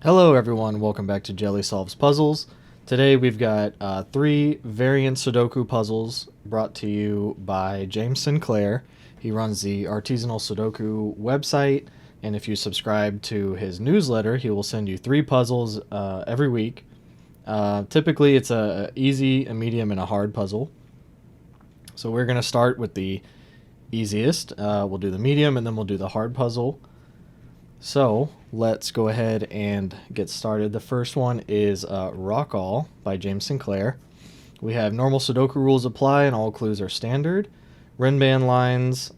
Hello everyone, welcome back to Jelly Solves Puzzles. Today we've got three variant Sudoku puzzles brought to you by James Sinclair. He runs the Artisanal Sudoku website, and if you subscribe to his newsletter, he will send you three puzzles every week. Typically it's a easy, a medium, and a hard puzzle. So we're going to start with the easiest. We'll do the medium, and then we'll do the hard puzzle. So let's go ahead and get started. The first one is Rock All by James Sinclair. We have normal Sudoku rules apply and all clues are standard. Renban lines,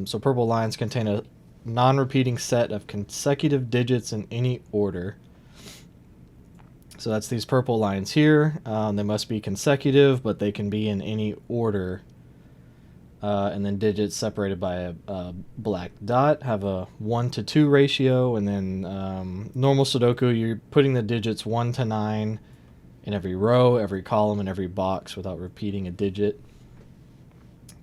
so purple lines contain a non-repeating set of consecutive digits in any order. So that's these purple lines here. They must be consecutive, but they can be in any order. And then digits separated by a black dot have a 1-to-2 ratio, and then normal Sudoku, you're putting the digits 1 to 9 in every row, every column, and every box without repeating a digit.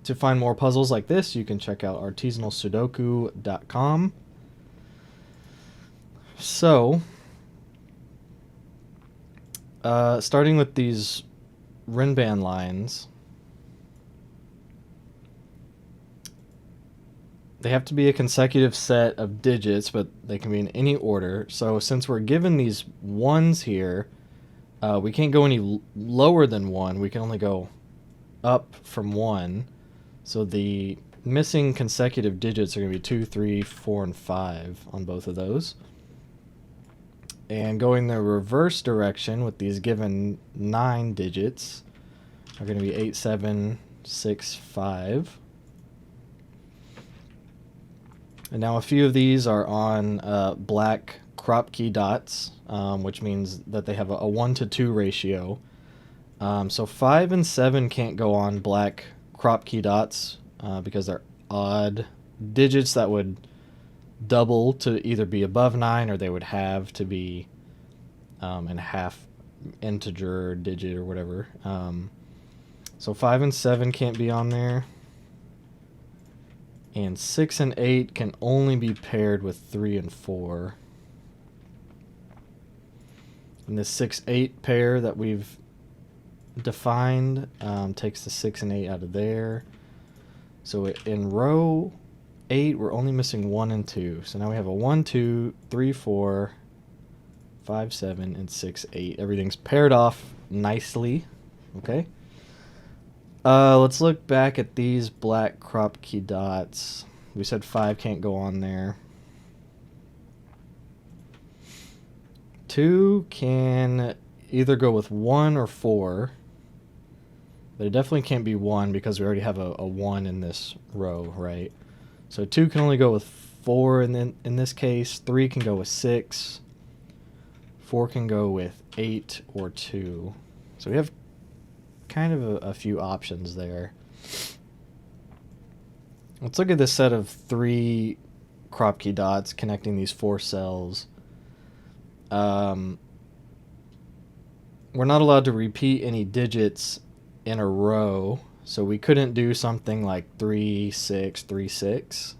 To find more puzzles like this, you can check out artisanalsudoku.com. So, starting with these Renban lines, they have to be a consecutive set of digits, but they can be in any order. So since we're given these ones here, we can't go any lower than 1. We can only go up from 1. So the missing consecutive digits are going to be 2, 3, 4, and 5 on both of those. And going the reverse direction with these given 9 digits are going to be 8, 7, 6, 5. And now a few of these are on black kropki dots, which means that they have a 1-to-2 ratio. So 5 and 7 can't go on black kropki dots because they're odd digits that would double to either be above 9 or they would have to be in half integer digit or whatever. So 5 and 7 can't be on there. And 6 and 8 can only be paired with 3 and 4. And this 6-8 pair that we've defined takes the 6 and 8 out of there. So in row 8, we're only missing 1 and 2. So now we have a 1, 2, 3, 4, 5, 7, and 6, 8. Everything's paired off nicely. Okay. Let's look back at these black kropki dots. We said 5 can't go on there. 2 can either go with 1 or 4. But it definitely can't be 1 because we already have a 1 in this row, right? So 2 can only go with 4 in this case. 3 can go with 6. 4 can go with 8 or 2. So we have kind of a few options there. Let's look at this set of 3 kropki dots connecting these 4 cells. We're not allowed to repeat any digits in a row, so we couldn't do something like 3, 6, 3, 6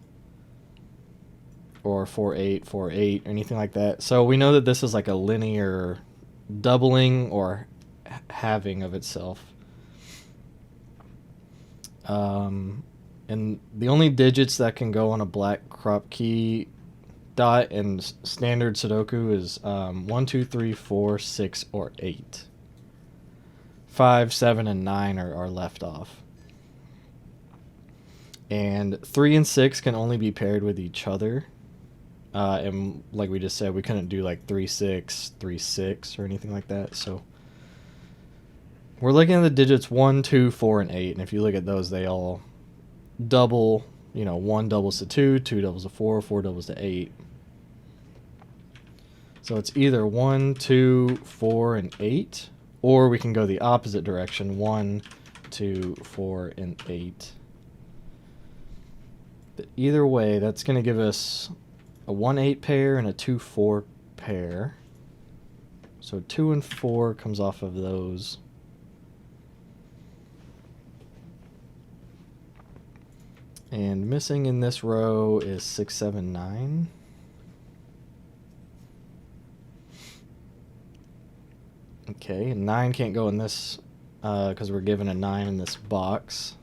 or 4, 8, 4, 8 or anything like that. So we know that this is like a linear doubling or halving of itself. And the only digits that can go on a black kropki dot in standard Sudoku is 1, 2, 3, 4, 6, or 8. 5, 7, and 9 are left off. And 3 and 6 can only be paired with each other. And like we just said, we couldn't do like 3, 6, 3, 6 or anything like that. So we're looking at the digits 1, 2, 4, and 8. And if you look at those, they all double. 1 doubles to 2, 2 doubles to 4, 4 doubles to 8. So it's either 1, 2, 4, and 8. Or we can go the opposite direction, 1, 2, 4, and 8. But either way, that's going to give us a 1-8 pair and a 2-4 pair. So 2 and 4 comes off of those. And missing in this row is 6, 7, 9. Okay, 9 can't go in this because we're given a 9 in this box.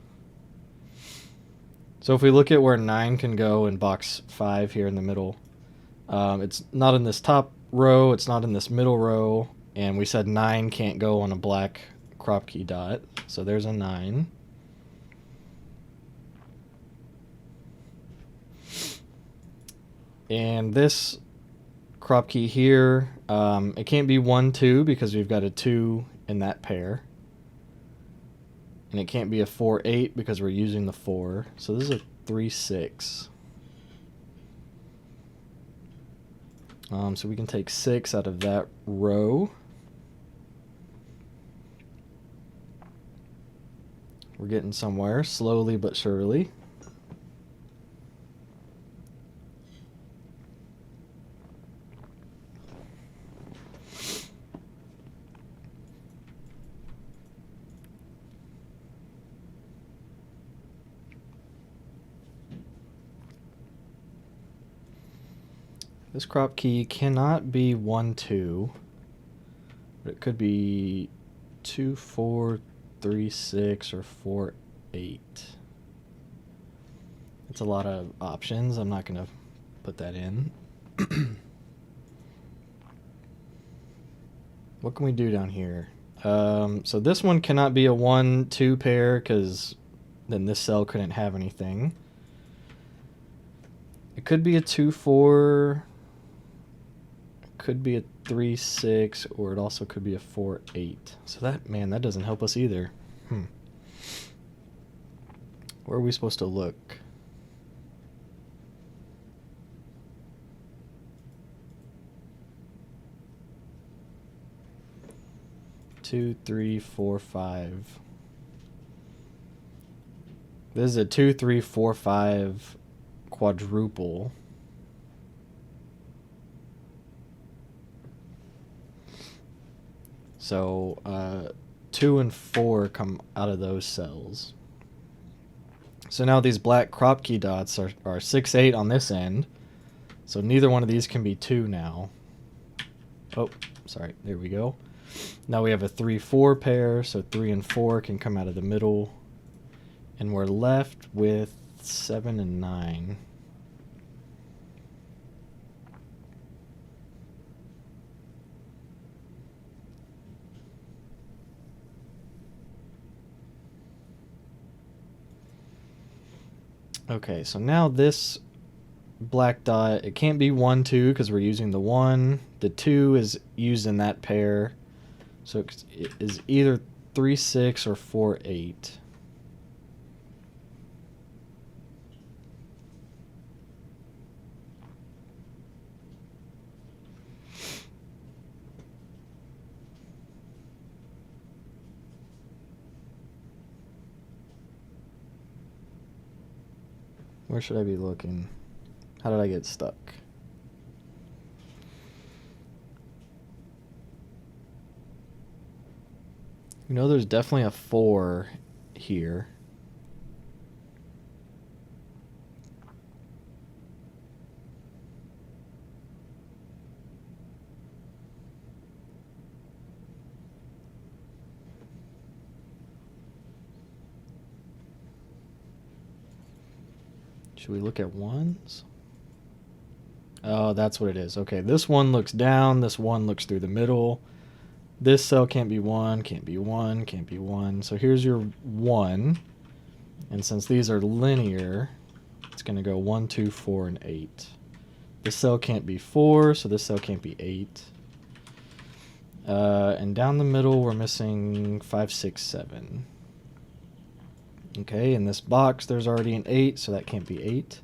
So if we look at where 9 can go in box 5 here in the middle, it's not in this top row, it's not in this middle row, and we said 9 can't go on a black kropki dot. So there's a 9. And this kropki here, it can't be 1, 2 because we've got a 2 in that pair. And it can't be a 4, 8 because we're using the 4. So this is a 3, 6. So we can take 6 out of that row. We're getting somewhere, slowly but surely. This kropki cannot be 1, 2, but it could be 2, 4, 3, 6, or 4, 8. It's a lot of options. I'm not going to put that in. What can we do down here? So this one cannot be a 1, 2 pair because then this cell couldn't have anything. It could be a 2, 4. Could be a 3, 6, or it also could be a 4, 8. So that doesn't help us either. Where are we supposed to look? Two, 3, 4, 5. This is a 2, 3, 4, 5 quadruple. So 2 and 4 come out of those cells. So now these black kropki dots are 6, 8 on this end. So neither one of these can be 2 now. Oh, sorry, there we go. Now we have a 3, 4 pair, so 3 and 4 can come out of the middle. And we're left with 7 and 9. Okay, so now this black dot, it can't be 1, 2 because we're using the 1. The 2 is used in that pair. So it is either 3, 6 or 4, 8. Where should I be looking? How did I get stuck? You know, there's definitely a 4 here. Should we look at 1s? Oh, that's what it is. Okay, this 1 looks down, this 1 looks through the middle. This cell can't be 1, can't be 1, can't be 1. So here's your 1. And since these are linear, it's going to go 1, 2, 4, and 8. This cell can't be 4, so this cell can't be 8. And down the middle, we're missing 5, 6, 7. Okay, in this box, there's already an 8, so that can't be 8.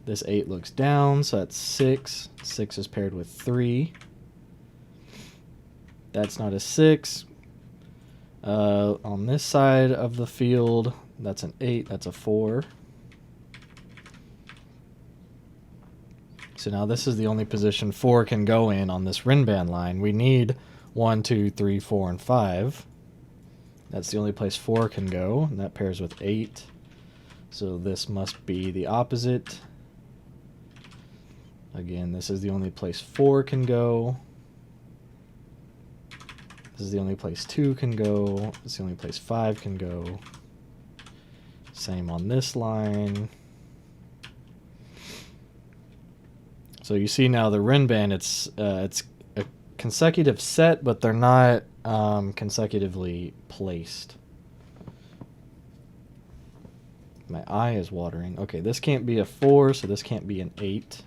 This 8 looks down, so that's 6. 6 is paired with 3. That's not a 6. On this side of the field, that's an 8, that's a 4. So now this is the only position 4 can go in on this Renban line. We need 1, 2, 3, 4, and 5. That's the only place 4 can go, and that pairs with 8. So this must be the opposite. Again, this is the only place 4 can go. This is the only place 2 can go. This is the only place 5 can go. Same on this line. So you see now the Renban, it's a consecutive set, but they're not consecutively placed. My eye is watering. Okay, this can't be a 4, so this can't be an 8.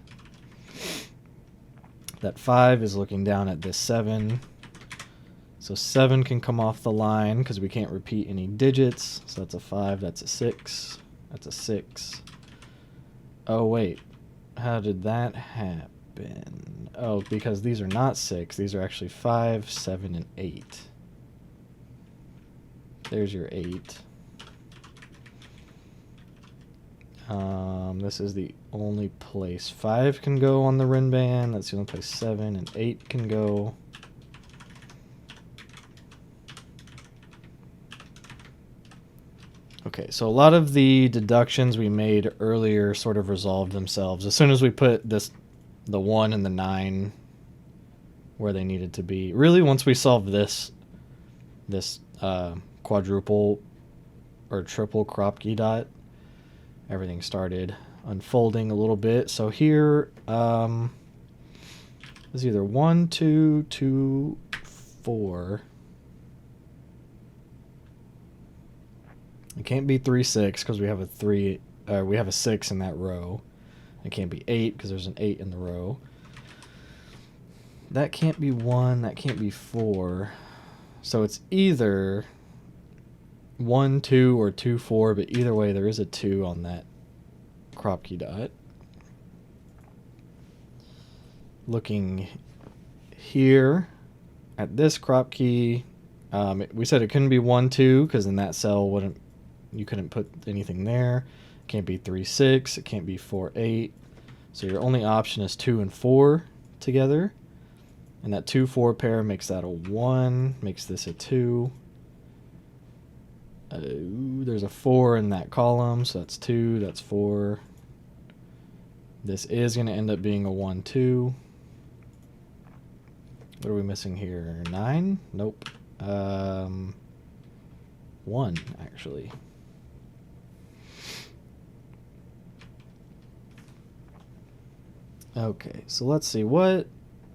That 5 is looking down at this 7. So 7 can come off the line because we can't repeat any digits. So that's a 5, that's a 6, that's a 6. Oh, wait. How did that happen? Oh, because these are not 6. These are actually 5, 7, and 8. There's your 8. This is the only place 5 can go on the Renban. That's the only place 7 and 8 can go. Okay, so a lot of the deductions we made earlier sort of resolved themselves. As soon as we put the 1 and the 9 where they needed to be. Really, once we solved this quadruple or triple kropki dot, everything started unfolding a little bit. So here is either 1, 2, 2, 4. It can't be 3, 6 because we have a 3. We have a 6 in that row. It can't be 8 because there's an 8 in the row. That can't be 1. That can't be 4. So it's either 1, 2, or 2, 4. But either way, there is a 2 on that kropki dot. Looking here at this kropki, we said it couldn't be 1, 2 because in that cell wouldn't. You couldn't put anything there. It can't be 3, 6. It can't be 4, 8. So your only option is 2 and 4 together. And that 2, 4 pair makes that a 1. Makes this a 2. There's a 4 in that column. So that's 2. That's 4. This is going to end up being a 1, 2. What are we missing here? 9? Nope. 1, actually. Okay, so let's see. What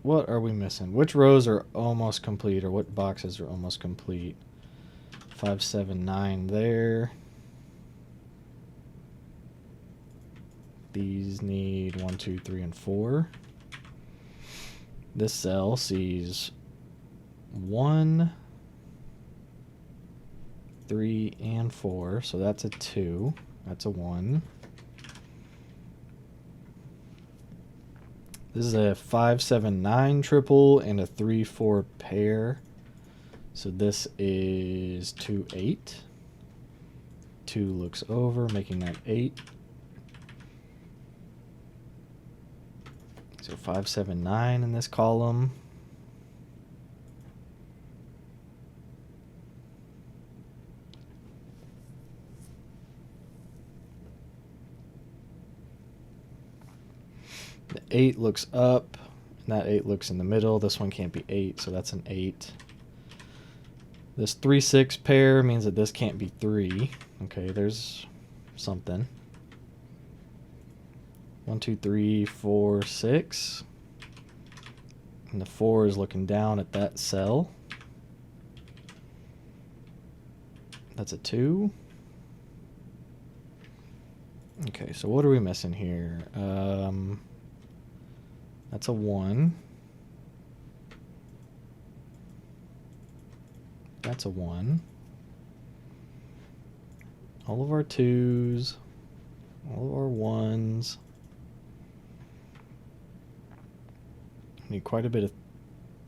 are we missing? Which rows are almost complete, or what boxes are almost complete? 5, 7, 9 there. These need 1, 2, 3, and 4. This cell sees 1, 3, and 4, so that's a 2. That's a 1. This is a 5, 7, 9 triple and a 3, 4 pair. So this is 2, 8. 2 looks over, making that 8. So 5, 7, 9 in this column. The 8 looks up, and that 8 looks in the middle. This one can't be 8, so that's an 8. This 3, 6 pair means that this can't be 3. Okay, there's something. 1, 2, 3, 4, 6. And the 4 is looking down at that cell. That's a 2. Okay, so what are we missing here? That's a 1. That's a 1. All of our 2s. All of our 1s. Need quite a bit of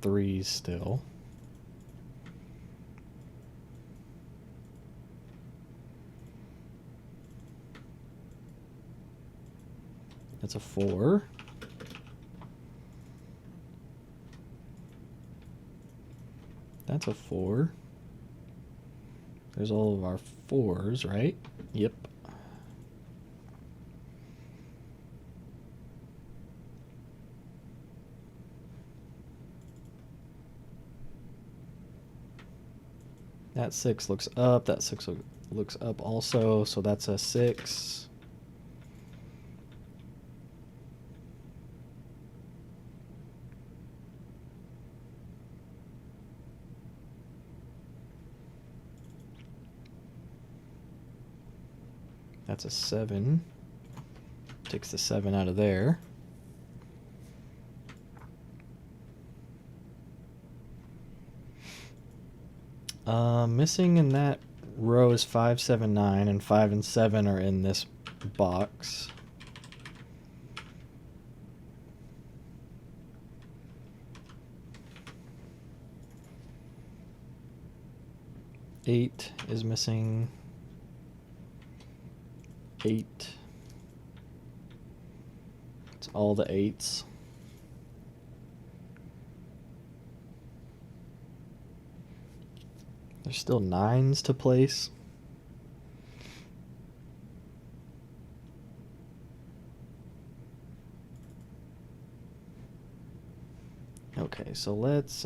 3s still. That's a 4. That's a 4. There's all of our 4s, right? Yep. That 6 looks up. That 6 looks up also. So that's a 6. That's a 7. Takes the 7 out of there. Missing in that row is 5, 7, 9, and 5 and 7 are in this box. Eight is missing. 8. It's all the 8s. There's still 9s to place. Okay, so let's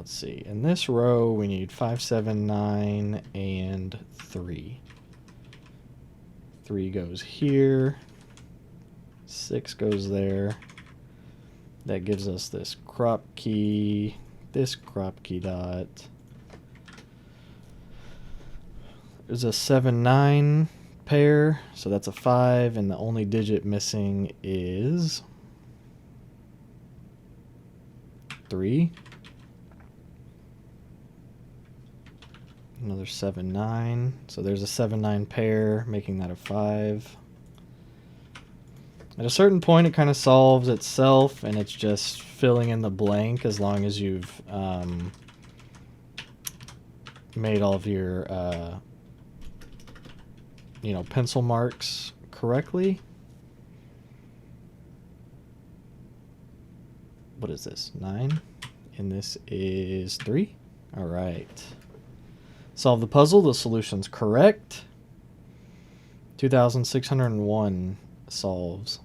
see. In this row, we need 5, 7, 9, and 3. 3 goes here. 6 goes there. That gives us this kropki, this kropki dot. There's a 7, 9 pair, so that's a 5, and the only digit missing is 3. Another 7, 9. So there's a 7, 9 pair, making that a 5. At a certain point, it kind of solves itself, and it's just filling in the blank as long as you've made all of your pencil marks correctly. What is this? 9, and this is 3. All right. Solve the puzzle. The solution's correct. 2,601 solves.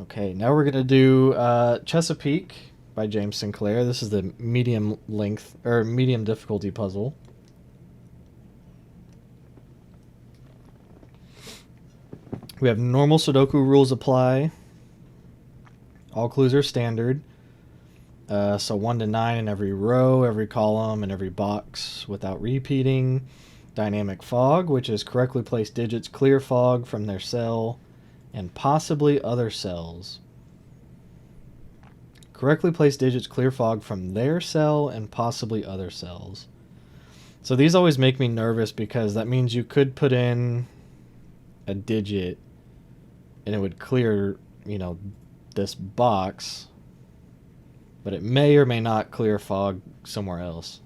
Okay, now we're going to do Chesapeake by James Sinclair. This is the medium length or medium difficulty puzzle. We have normal Sudoku rules apply. All clues are standard. So 1 to 9 in every row, every column, and every box without repeating. Dynamic fog, which is correctly placed digits clear fog from their cell and possibly other cells. Correctly placed digits clear fog from their cell and possibly other cells. So these always make me nervous because that means you could put in a digit and it would clear, this box, but it may or may not clear fog somewhere else.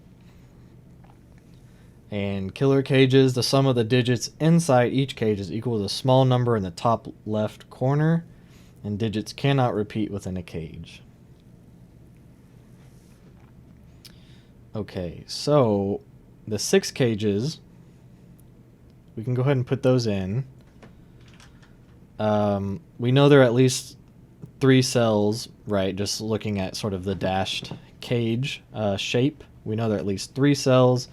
And killer cages, the sum of the digits inside each cage is equal to the small number in the top left corner, and digits cannot repeat within a cage. Okay, so the 6 cages, we can go ahead and put those in. We know there are at least 3 cells, right? Just looking at sort of the dashed cage shape. We know there are at least 3 cells.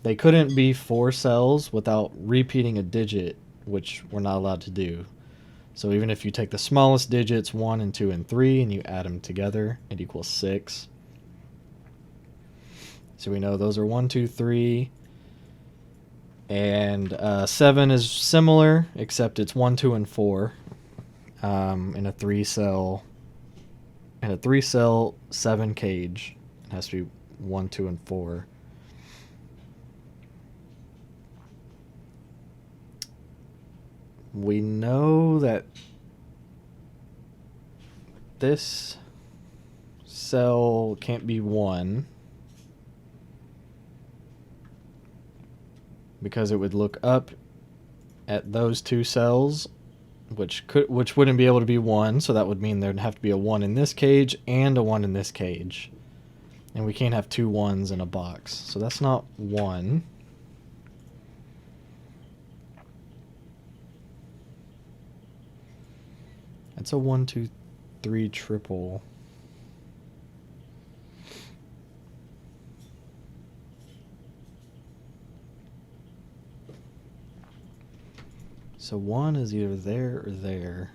They couldn't be 4 cells without repeating a digit, which we're not allowed to do. So even if you take the smallest digits, 1 and 2 and 3, and you add them together, it equals 6. So we know those are 1, 2, 3. And 7 is similar, except it's 1, 2, and 4 in a 3-cell. In a 3-cell 7 cage, it has to be 1, 2, and 4. We know that this cell can't be 1 because it would look up at those 2 cells, which wouldn't be able to be 1, so that would mean there'd have to be a 1 in this cage and a 1 in this cage. And we can't have 2 1s in a box, so that's not 1. That's a 1, 2, 3 triple. So 1 is either there or there.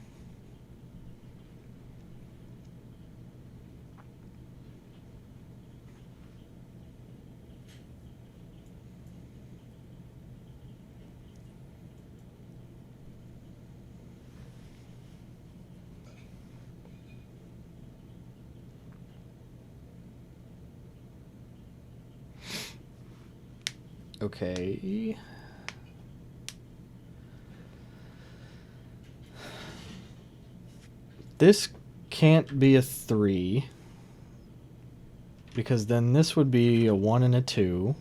Okay. This can't be a 3, because then this would be a 1 and a 2.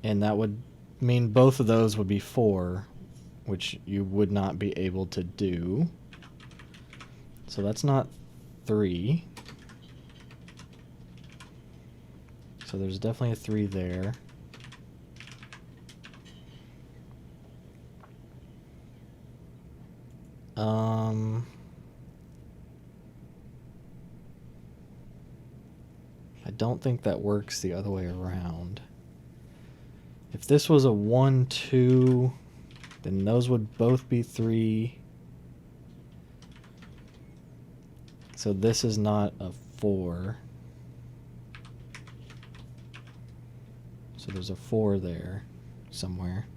And that would mean both of those would be 4, which you would not be able to do. So that's not 3. So there's definitely a 3 there. I don't think that works the other way around. If this was a 1, 2, then those would both be 3. So this is not a 4. So there's a 4 there somewhere.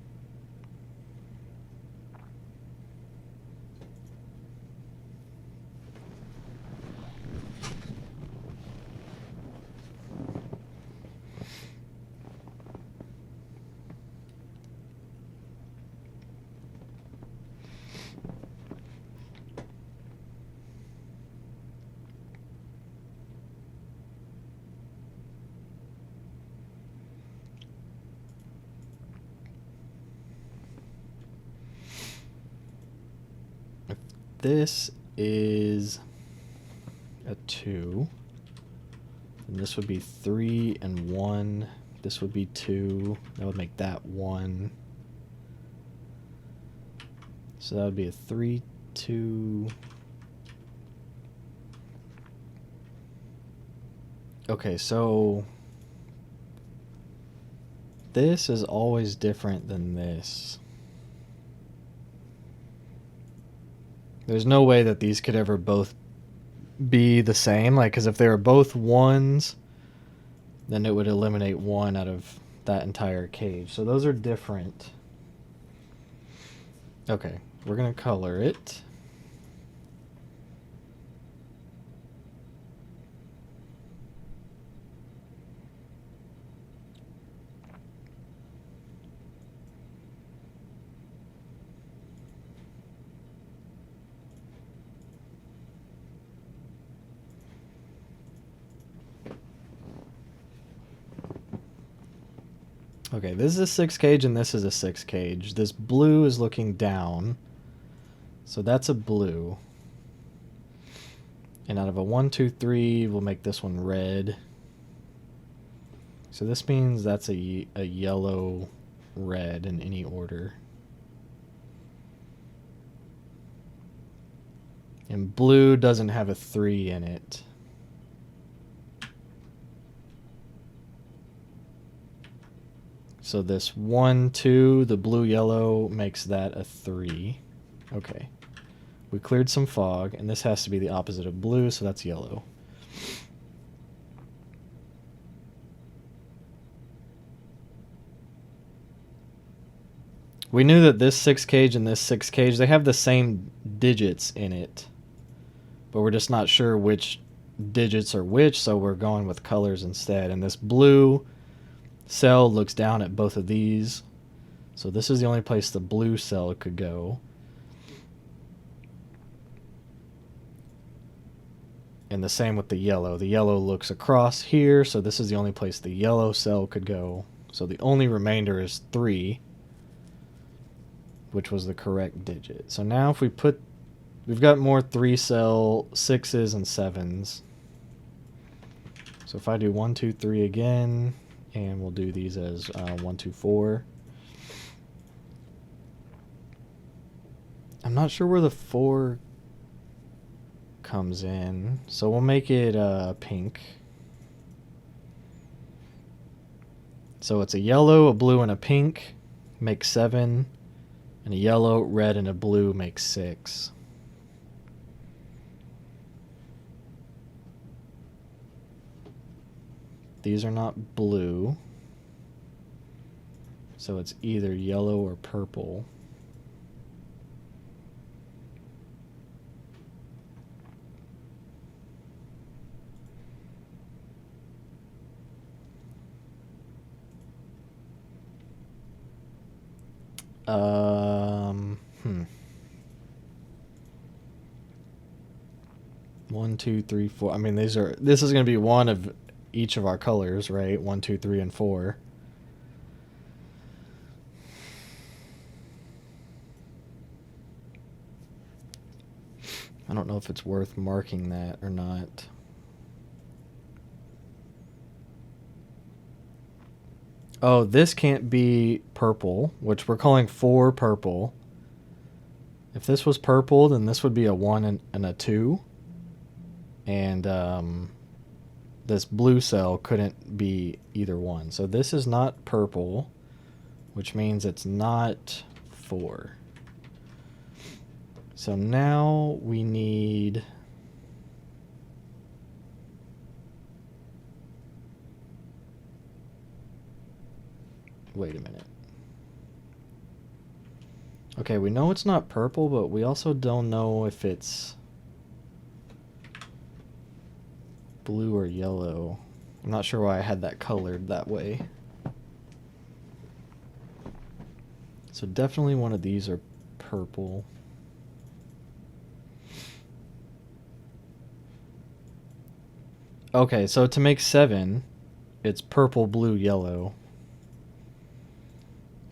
This is a 2, and this would be 3 and 1. This would be 2. That would make that 1. So that would be a 3, 2. Okay, so this is always different than this. There's no way that these could ever both be the same, like, because if they were both 1s, then it would eliminate 1 out of that entire cage. So those are different. Okay, we're going to color it. Okay, this is a 6 cage and this is a 6 cage. This blue is looking down, so that's a blue. And out of a 1, 2, 3, we'll make this one red. So this means that's a yellow red in any order. And blue doesn't have a 3 in it. So this 1, 2, the blue yellow makes that a 3. Okay. We cleared some fog, and this has to be the opposite of blue, so that's yellow. We knew that this 6 cage and this 6 cage, they have the same digits in it, but we're just not sure which digits are which, so we're going with colors instead. And this blue cell looks down at both of these, so this is the only place the blue cell could go. And the same with the yellow. The yellow looks across here, so this is the only place the yellow cell could go. So the only remainder is 3, which was the correct digit. So now if we put, we've got more 3 cell 6s and 7s. So if I do 1, 2, 3 again, and we'll do these as 1, 2, 4. I'm not sure where the 4 comes in, so we'll make it pink. So it's a yellow, a blue, and a pink. makes 7, and a yellow, red, and a blue makes 6. These are not blue, so it's either yellow or purple. Hmm. 1, 2, 3, 4. I mean, this is going to be one of each of our colors, right? 1, 2, 3, and 4. I don't know if it's worth marking that or not. Oh, this can't be purple, which we're calling 4 purple. If this was purple, then this would be a 1 and a 2. And this blue cell couldn't be either one. So this is not purple, which means it's not 4. So now we need... Wait a minute. Okay, we know it's not purple, but we also don't know if it's blue or yellow. I'm not sure why I had that colored that way. So definitely one of these are purple. Okay, so to make 7, it's purple, blue, yellow.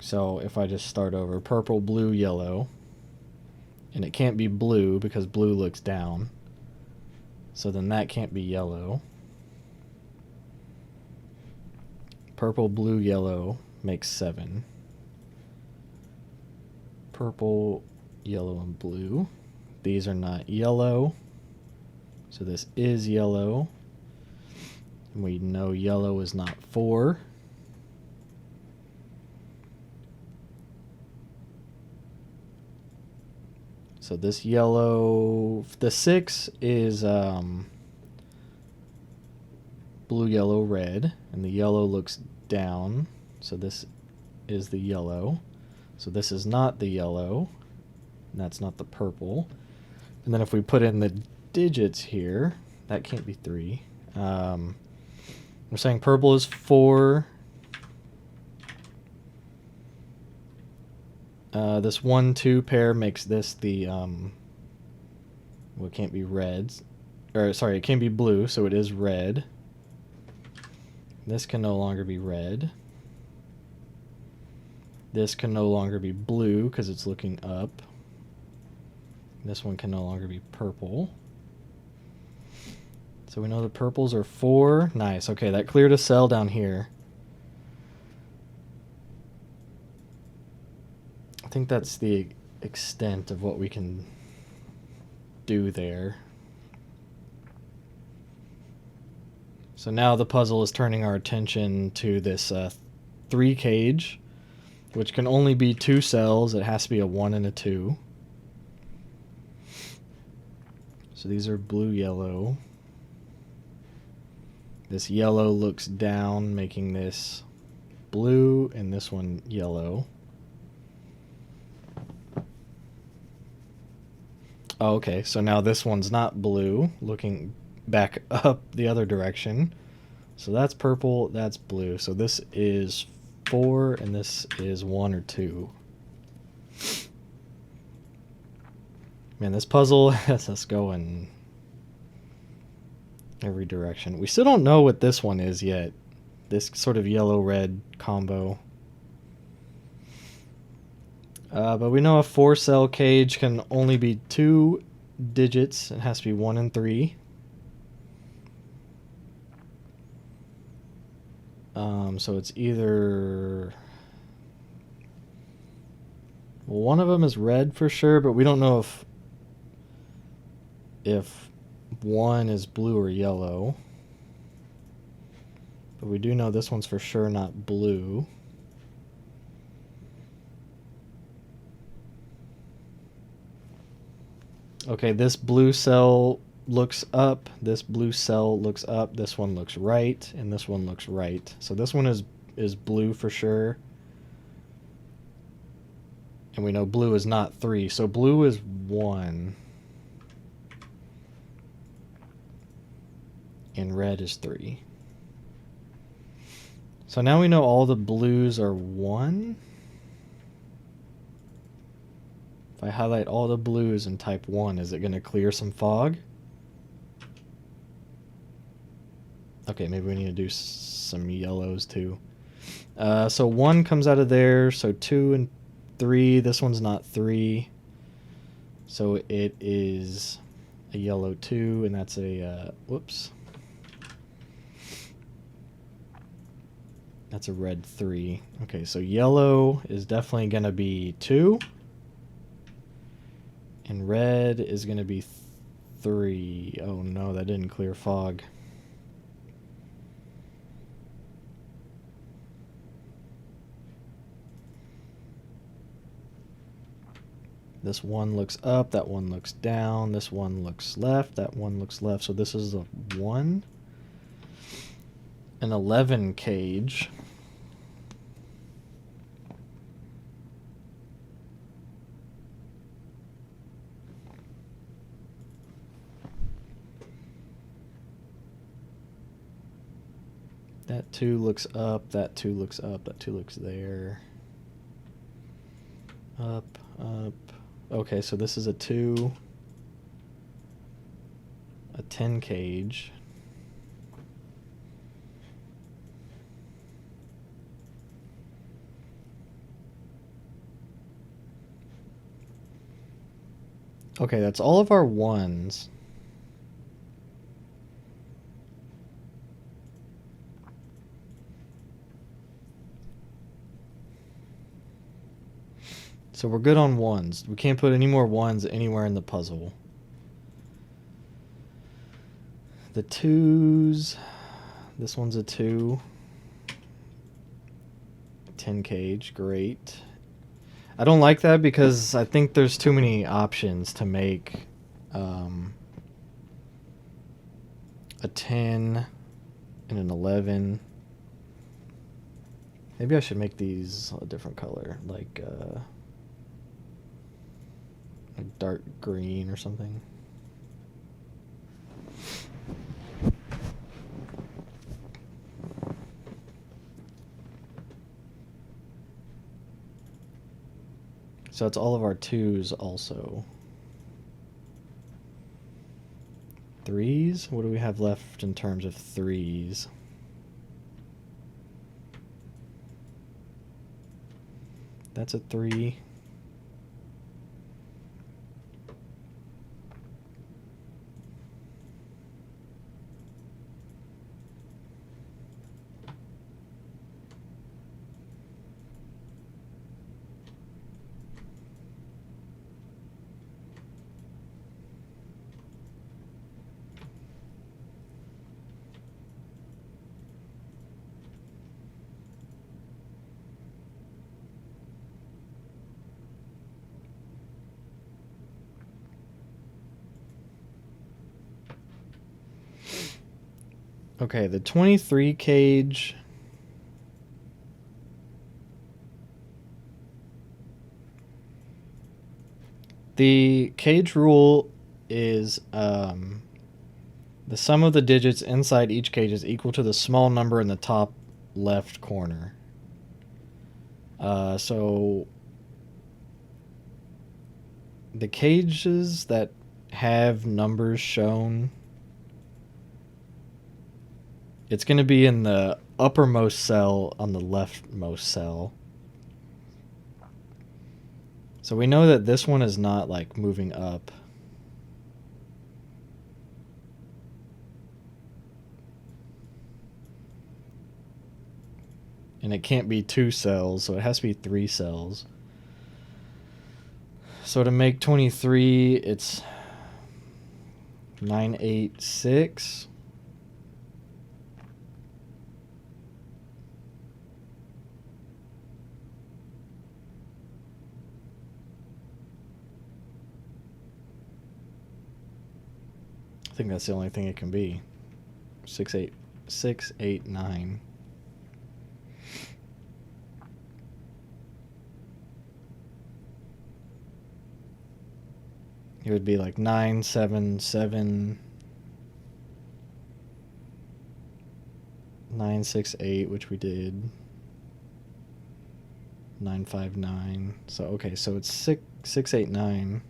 So if I just start over, purple, blue, yellow. And it can't be blue because blue looks down. So then that can't be yellow. Purple, blue, yellow makes 7. Purple, yellow, and blue. These are not yellow. So this is yellow. And we know yellow is not 4. So this yellow, the 6 is blue, yellow, red, and the yellow looks down. So this is the yellow. So this is not the yellow, and that's not the purple. And then if we put in the digits here, that can't be 3. We're saying purple is 4. This 1, 2 pair makes this the, well, it can't be red. Or, sorry, it can't be blue, so it is red. This can no longer be red. This can no longer be blue because it's looking up. This one can no longer be purple. So we know the purples are 4. Nice. Okay, that cleared a cell down here. I think that's the extent of what we can do there. So now the puzzle is turning our attention to this 3 cage, which can only be 2 cells. It has to be a 1 and a 2. So these are blue, yellow. This yellow looks down, making this blue, and this one yellow. Oh, okay, so now this one's not blue, looking back up the other direction. So that's purple, that's blue. So this is 4, and this is 1 or 2. Man, this puzzle has us going every direction. We still don't know what this one is yet. This sort of yellow-red combo. But we know a 4-cell cage can only be 2 digits. It has to be 1 and 3. So it's either... Well, one of them is red for sure, but we don't know if one is blue or yellow. But we do know this one's for sure not blue. Okay, this blue cell looks up, this blue cell looks up, this one looks right, and this one looks right. So this one is blue for sure. And we know blue is not 3, so blue is 1. And red is 3. So now we know all the blues are 1. If I highlight all the blues and type 1, is it going to clear some fog? Okay, maybe we need to do some yellows too. So 1 comes out of there, so 2 and 3. This one's not 3. So it is a yellow 2, and that's a, whoops. That's a red 3. Okay, so yellow is definitely going to be 2. And red is going to be 3. Oh no, that didn't clear fog. This one looks up, that one looks down, this one looks left, that one looks left. So this is a 1. An 11 cage. That 2 looks up, that 2 looks up, that 2 looks there. Up, up. Okay, so this is a 2. A 10 cage. Okay, that's all of our 1s. So we're good on 1s. We can't put any more 1s anywhere in the puzzle. The 2s. This one's a 2. 10 cage, great. I don't like that because I think there's too many options to make a 10 and an 11. Maybe I should make these a different color, like dark green or something. So it's all of our 2s also. 3s? What do we have left in terms of 3s? That's a 3. Okay, the 23 cage. The cage rule is the sum of the digits inside each cage is equal to the small number in the top left corner. So the cages that have numbers shown, it's going to be in the uppermost cell on the leftmost cell. So we know that this one is not like moving up. And it can't be 2 cells, so it has to be 3 cells. So to make 23, it's 9, 8, 6. think that's the only thing it can be. 6, 8, 6, 8, 9. It would be like 9, 7, 7, 9, 6, 8, which we did. 9, 5, 9. So okay, so it's 6, 6, 8, 9.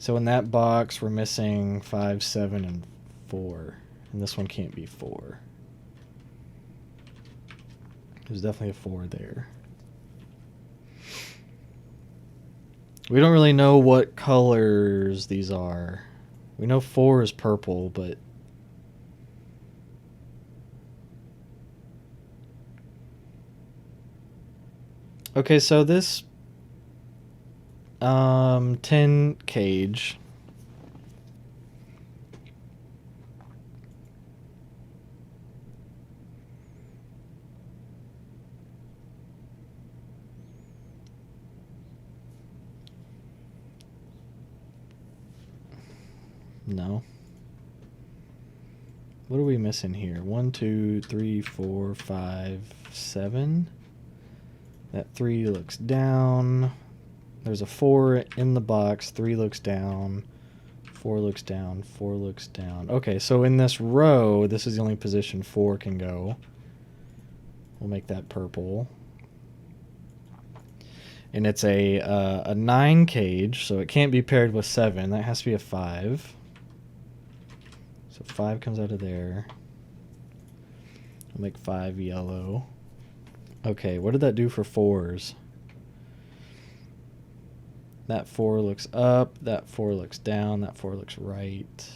So in that box we're missing 5, 7, and 4. And this one can't be 4. There's definitely a 4 there. We don't really know what colors these are. We know 4 is purple, but okay, so this 10 cage. No. What are we missing here? 1, 2, 3, 4, 5, 7. That 3 looks down. There's a 4 in the box. 3 looks down. 4 looks down. 4 looks down. Okay, so in this row, this is the only position 4 can go. We'll make that purple. And it's a 9 cage, so it can't be paired with 7. That has to be a 5. So 5 comes out of there. We'll make 5 yellow. Okay, what did that do for 4s? That 4 looks up, that 4 looks down, that 4 looks right.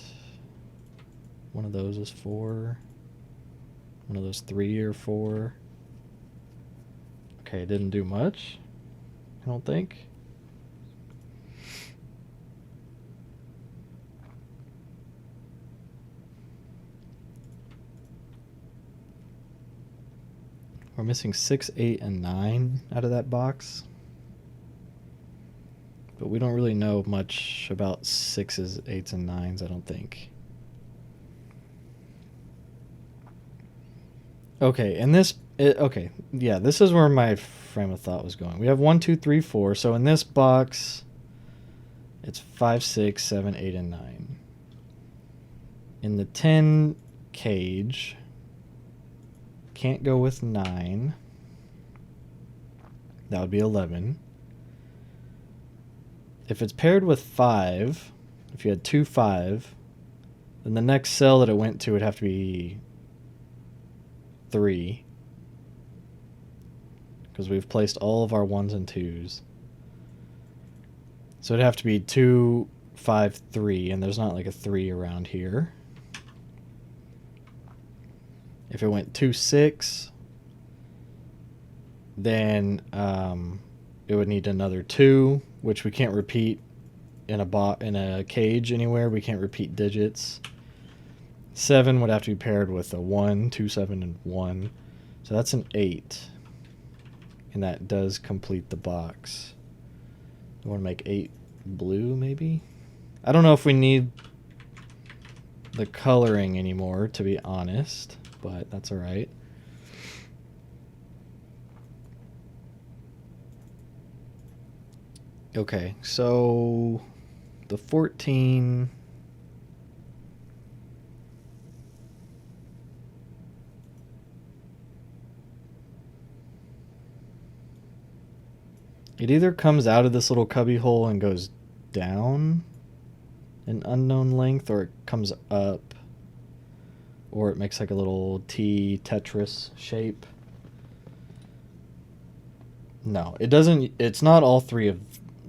One of those is 4. One of those 3 or 4. Okay, it didn't do much, I don't think. We're missing 6, 8, and 9 out of that box. But we don't really know much about 6s, 8s, and 9s, I don't think. Okay, and this... okay, yeah, this is where my frame of thought was going. We have 1, 2, 3, 4. So in this box, it's 5, 6, 7, 8, and 9. In the 10 cage... can't go with 9. That would be 11. If it's paired with 5, if you had 2, 5, then the next cell that it went to would have to be 3. Because we've placed all of our 1s and 2s. So it'd have to be 2, 5, 3, and there's not like a 3 around here. If it went 2, 6, then it would need another 2, which we can't repeat in a cage anywhere. We can't repeat digits. 7 would have to be paired with a 1, 2, 7, and 1. So that's an 8. And that does complete the box. You want to make 8 blue, maybe? I don't know if we need the coloring anymore, to be honest. But that's all right. Okay, so the 14... it either comes out of this little cubby hole and goes down an unknown length, or it comes up, or it makes like a little T Tetris shape. No, it doesn't. It's not all 3 of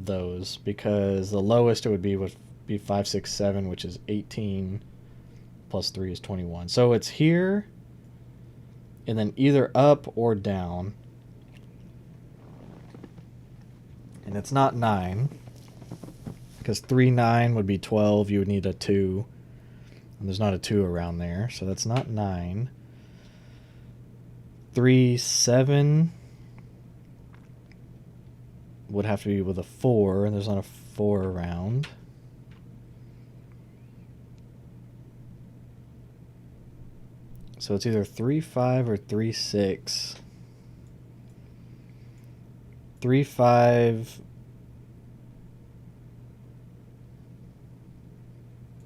those, because the lowest it would be 5, 6, 7, which is 18, plus 3 is 21. So it's here, and then either up or down. And it's not 9, because 3, 9 would be 12. You would need a 2. And there's not a 2 around there, so that's not 9. 3, 7 would have to be with a 4, and there's not a 4 around. So it's either 3-5 or 3-6. 3-5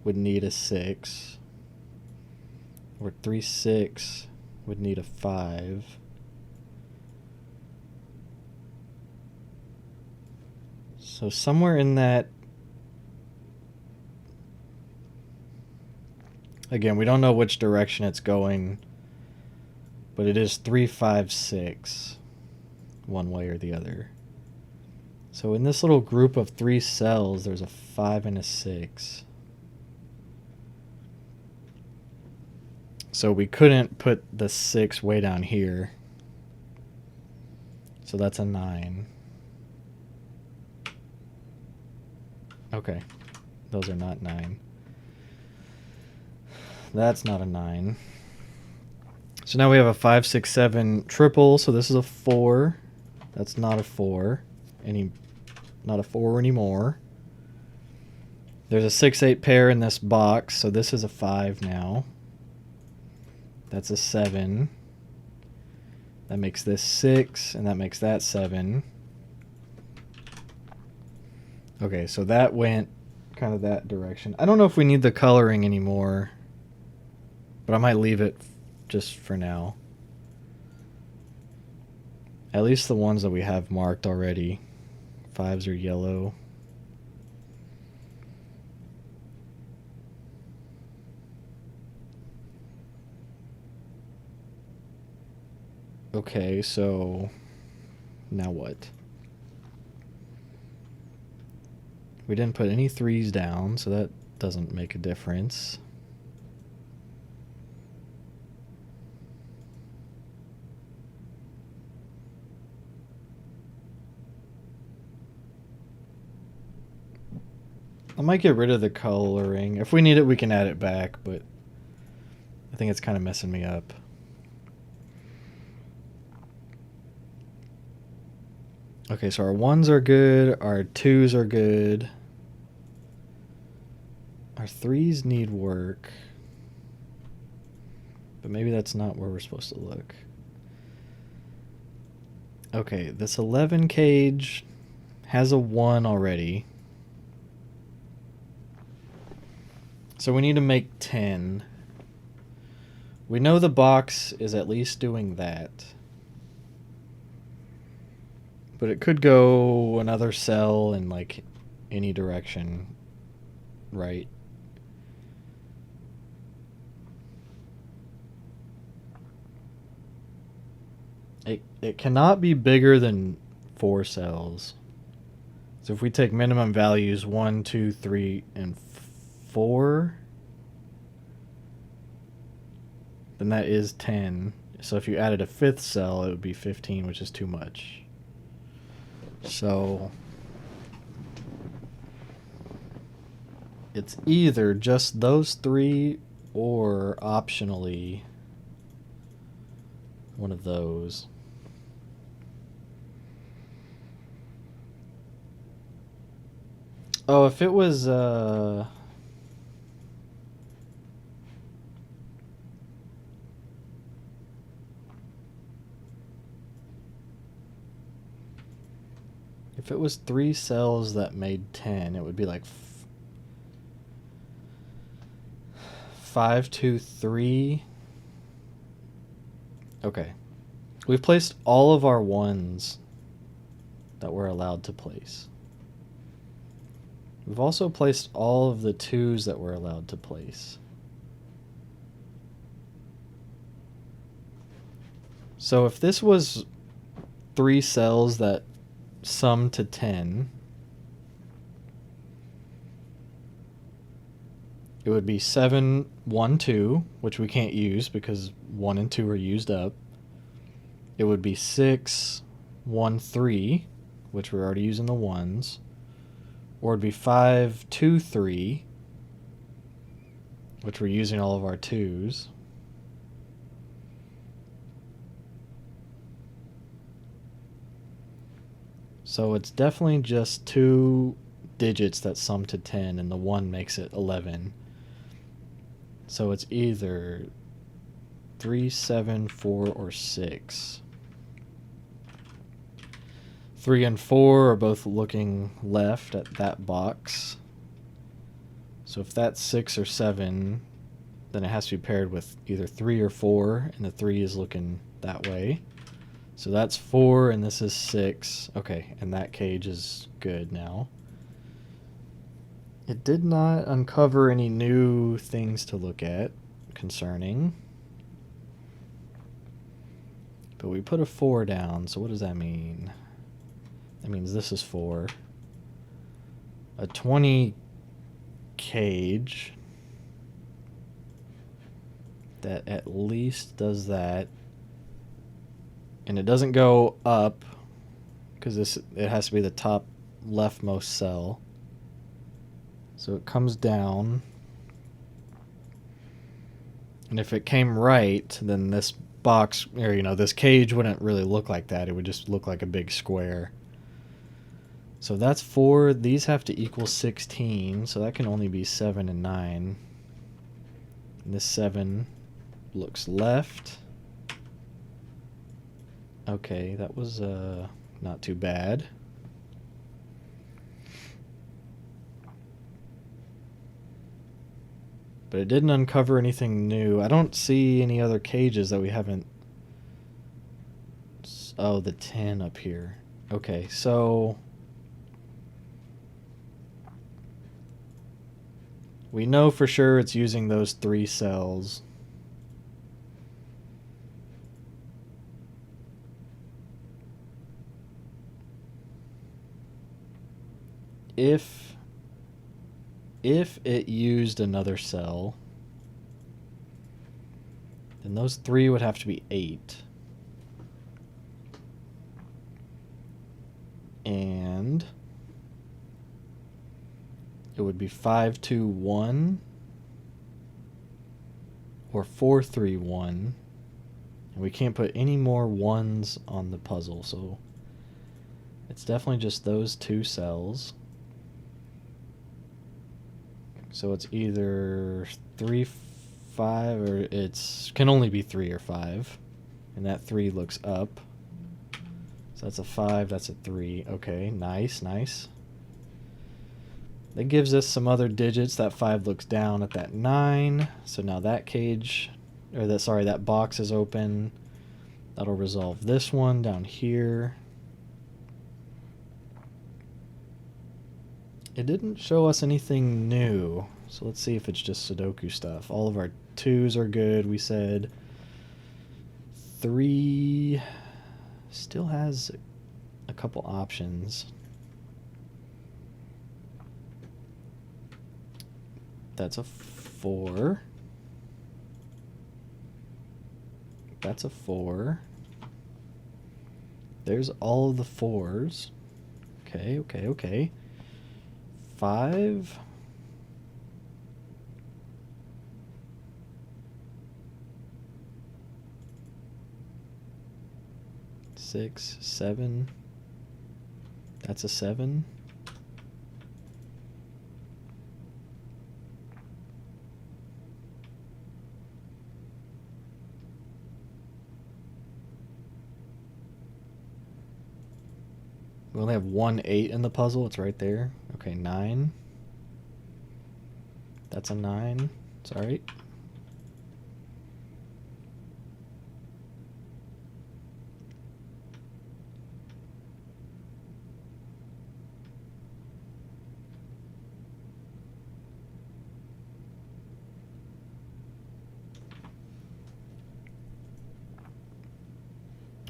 would need a 6. Or 3-6 would need a 5. So somewhere in that... Again, we don't know which direction it's going, but it is 3-5-6, one way or the other. So in this little group of 3 cells, there's a 5 and a 6. So we couldn't put the 6 way down here. So that's a 9. Okay, those are not 9. That's not a 9. So now we have a 5, 6, 7 triple. So this is a 4. That's not a 4. Not a 4 anymore. There's a 6, 8 pair in this box. So this is a 5 now. That's a 7. That makes this 6, and that makes that 7. Okay, so that went kind of that direction. I don't know if we need the coloring anymore, but I might leave it just for now. At least the ones that we have marked already. 5s are yellow. Okay, so now what? We didn't put any 3s down, so that doesn't make a difference. I might get rid of the coloring. If we need it, we can add it back, but I think it's kind of messing me up. Okay, so our 1s are good, our 2s are good. Our 3s need work. But maybe that's not where we're supposed to look. Okay, this 11 cage has a 1 already. So we need to make 10. We know the box is at least doing that. But it could go another cell in like any direction, right? It cannot be bigger than 4 cells. So if we take minimum values 1, 2, 3, and 4, then that is 10. So if you added a 5th cell, it would be 15, which is too much. So it's either just those 3 or optionally one of those. Oh, if it was if it was 3 cells that made 10, it would be like 5, 2, 3. Okay. We've placed all of our 1s that we're allowed to place. We've also placed all of the 2s that we're allowed to place. So if this was 3 cells that sum to 10, it would be 7, 1, 2, which we can't use because 1 and 2 are used up. It would be 6, 1, 3, which we're already using the 1s. Or it'd be 5, 2, 3, which we're using all of our 2s. So it's definitely just 2 digits that sum to 10, and the 1 makes it 11. So it's either 3, 7, 4, or 6. 3 and 4 are both looking left at that box. So if that's 6 or 7, then it has to be paired with either 3 or 4, and the 3 is looking that way. So that's 4, and this is 6. Okay, and that cage is good now. It did not uncover any new things to look at concerning. But we put a 4 down, so what does that mean? That means this is 4. A 20 cage that at least does that. And it doesn't go up because it has to be the top leftmost cell. So it comes down. And if it came right, then this box, or this cage wouldn't really look like that. It would just look like a big square. So that's 4. These have to equal 16, so that can only be 7 and 9. And this 7 looks left. Okay, that was not too bad. But it didn't uncover anything new. I don't see any other cages that we haven't... Oh, the 10 up here. Okay, so... we know for sure it's using those 3 cells. If it used another cell, then those 3 would have to be 8. And it would be 5, 2, 1 or 4, 3, 1. And we can't put any more 1s on the puzzle, so it's definitely just those 2 cells. So it's either 3, 5, or it's can only be 3 or 5. And that 3 looks up. So that's a 5, that's a 3. Okay, nice, nice. That gives us some other digits. That 5 looks down at that 9. So now that cage, or that box is open. That'll resolve this one down here. It didn't show us anything new, so let's see if it's just Sudoku stuff. All of our 2s are good, we said. 3 still has a couple options. That's a 4. That's a 4. There's all of the 4s. Okay, okay, okay. 5. Six, 7. That's a 7. We only have 1 8 in the puzzle. It's right there. Okay, 9. That's a 9. Sorry.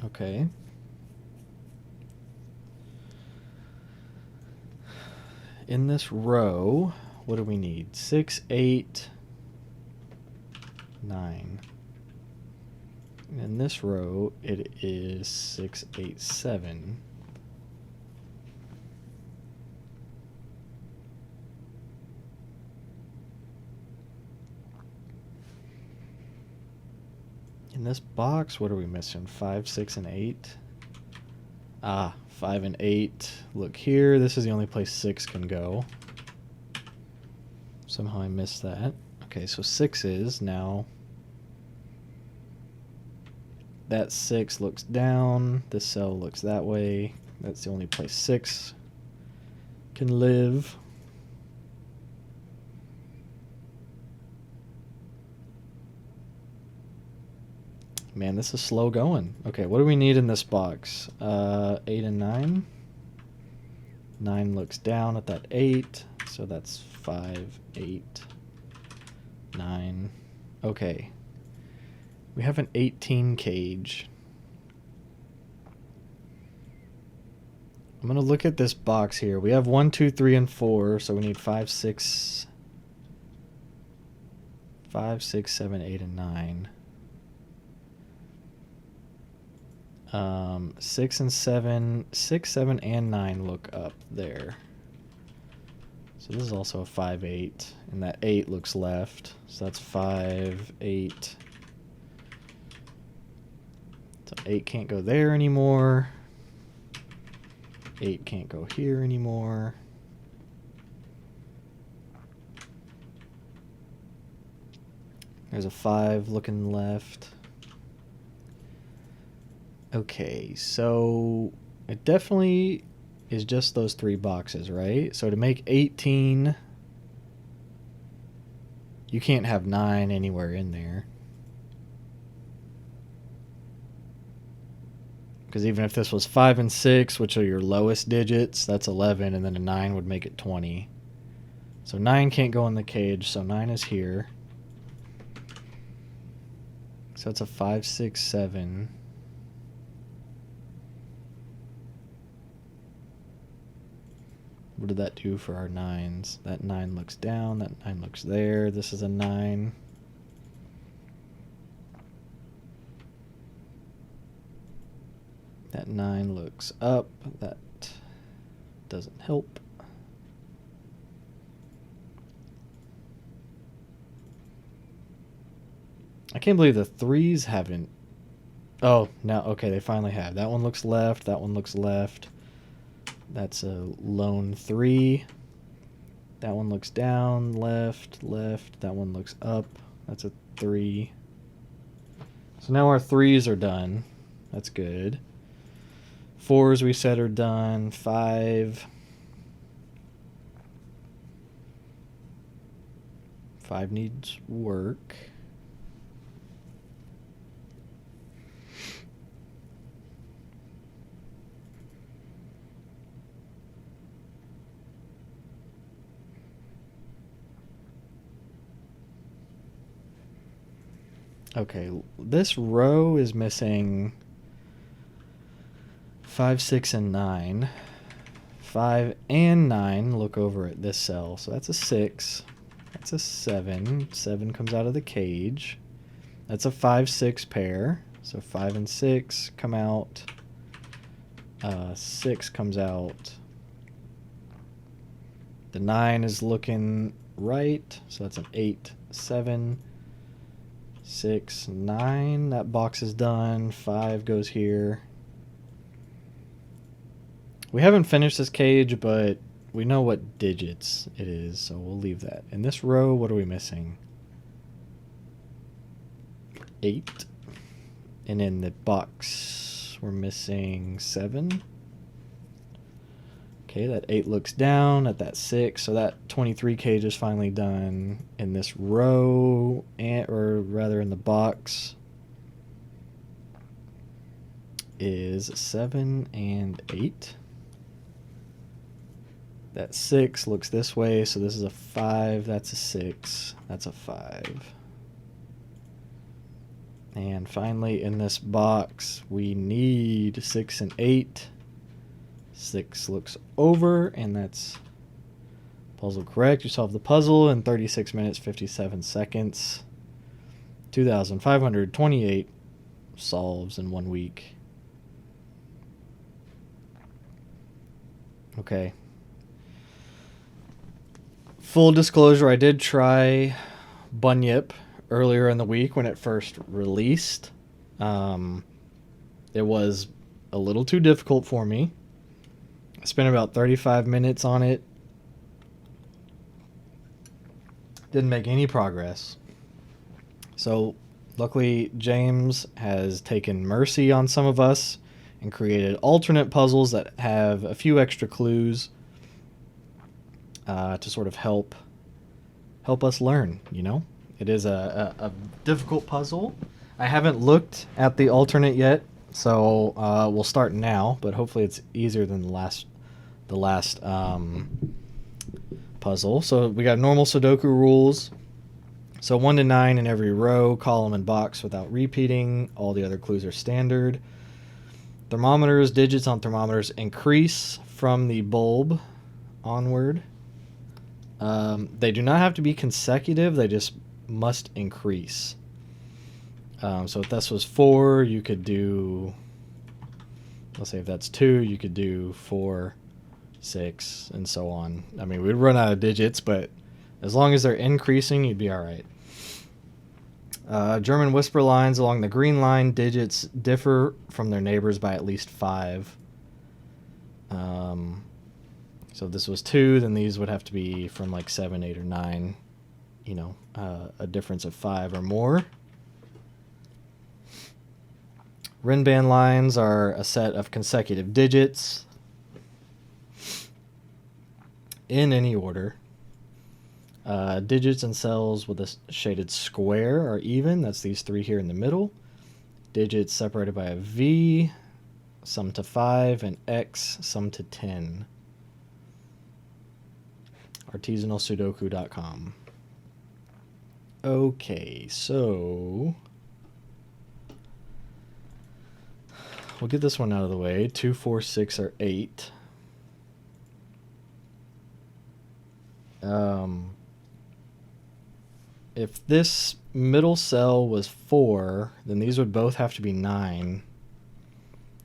Okay. In this row, what do we need? 6, 8, 9. In this row, it is 6, 8, 7. In this box, what are we missing? 5, 6, and 8? Ah, 5 and 8. Look here, this is the only place 6 can go. Somehow I missed that. Okay, so 6 is now That 6 looks down. This cell looks that way. That's the only place 6 can live. Man, this is slow going. Okay, what do we need in this box? 8 and 9. 9 looks down at that 8, so that's 5, 8, 9. Okay. We have an 18 cage. I'm going to look at this box here. We have 1, 2, 3, and 4, so we need 5, 6, 7, 8, and 9. 6 and 7, 6, 7, and 9 look up there. So this is also a 5, 8, and that 8 looks left. So that's 5, 8. So 8 can't go there anymore. 8 can't go here anymore. There's a 5 looking left. Okay, so it definitely is just those 3 boxes, right? So to make 18, you can't have 9 anywhere in there. Because even if this was 5 and 6, which are your lowest digits, that's 11, and then a 9 would make it 20. So 9 can't go in the cage, so 9 is here. So it's a 5, 6, 7. What did that do for our 9s? That 9 looks down, that 9 looks there. This is a 9. That 9 looks up. That doesn't help. I can't believe the 3s haven't. Oh, now, okay, they finally have. That one looks left. That one looks left. That's a lone 3. That one looks down, left, left. That one looks up. That's a 3. So now our 3s are done. That's good. 4s we said are done. 5. 5 needs work. Okay, this row is missing 5, 6, and 9. 5 and 9 look over at this cell. So that's a 6. That's a 7. 7 comes out of the cage. That's a 5, 6 pair. So 5 and 6 come out. 6 comes out. The 9 is looking right. So that's an 8, 7. 6, 9. That box is done. 5 goes here. We haven't finished this cage, but we know what digits it is, so we'll leave that. In this row, what are we missing? 8. And in the box, we're missing 7. Okay, that 8 looks down at that 6, so that 23 cage is finally done. In this row, or rather in the box, is 7 and 8. That 6 looks this way, so this is a 5, that's a 6, that's a 5. And finally, in this box, we need 6 and 8. 6 looks over, and that's puzzle correct. You solve the puzzle in 36 minutes, 57 seconds. 2,528 solves in 1 week. Okay. Full disclosure, I did try Bunyip earlier in the week when it first released. It was a little too difficult for me. I spent about 35 minutes on it. Didn't make any progress. So Luckily, James has taken mercy on some of us and created alternate puzzles that have a few extra clues to sort of help us learn. It is a difficult puzzle. I haven't looked at the alternate yet, so we'll start now. But hopefully, it's easier than the last puzzle. So we got normal Sudoku rules. So 1 to 9 in every row, column, and box without repeating. All the other clues are standard. Thermometers, digits on thermometers increase from the bulb onward. They do not have to be consecutive, they just must increase. So if this was 4, you could do, let's say if that's 2, you could do 4, 6, and so on. I mean, we'd run out of digits, but as long as they're increasing, you'd be all right. German whisper lines along the green line, digits differ from their neighbors by at least 5. So if this was 2, then these would have to be from like 7, 8, or 9. A difference of 5 or more. Renban lines are a set of consecutive digits in any order. Digits and cells with a shaded square are even. That's these 3 here in the middle. Digits separated by a V, sum to 5, and X, sum to 10. Artisanalsudoku.com. Okay, so we'll get this one out of the way. 2, 4, 6, or 8. If this middle cell was 4, then these would both have to be 9.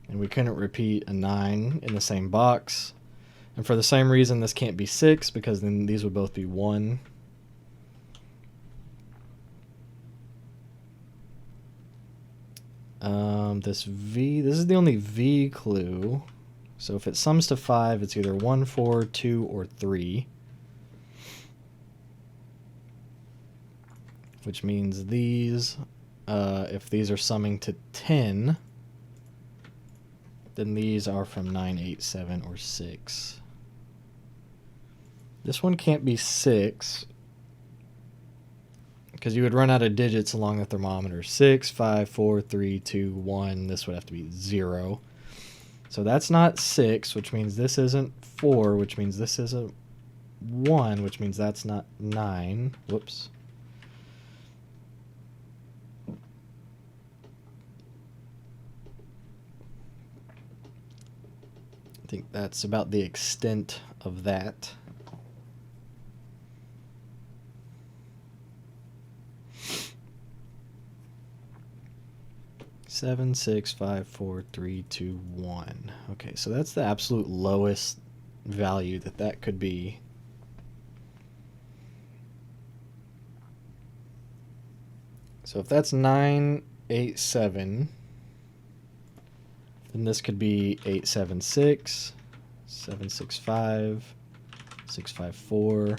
And we couldn't repeat a 9 in the same box. And for the same reason, this can't be 6, because then these would both be 1. This V, this is the only V clue. So if it sums to 5, it's either 1, 4, 2, or 3. Which means these, if these are summing to 10, then these are from 9, 8, 7, or 6. This one can't be 6, because you would run out of digits along the thermometer. 6, 5, 4, 3, 2, 1. This would have to be 0. So that's not 6, which means this isn't 4, which means this isn't 1, which means that's not 9. Whoops. I think that's about the extent of that. Seven, 6, 5, 4, 3, 2, 1. Okay, so that's the absolute lowest value that could be. So if that's 9, 8, 7, then this could be 8, 7, 6, 7, 6, 5, 6, 5, 4,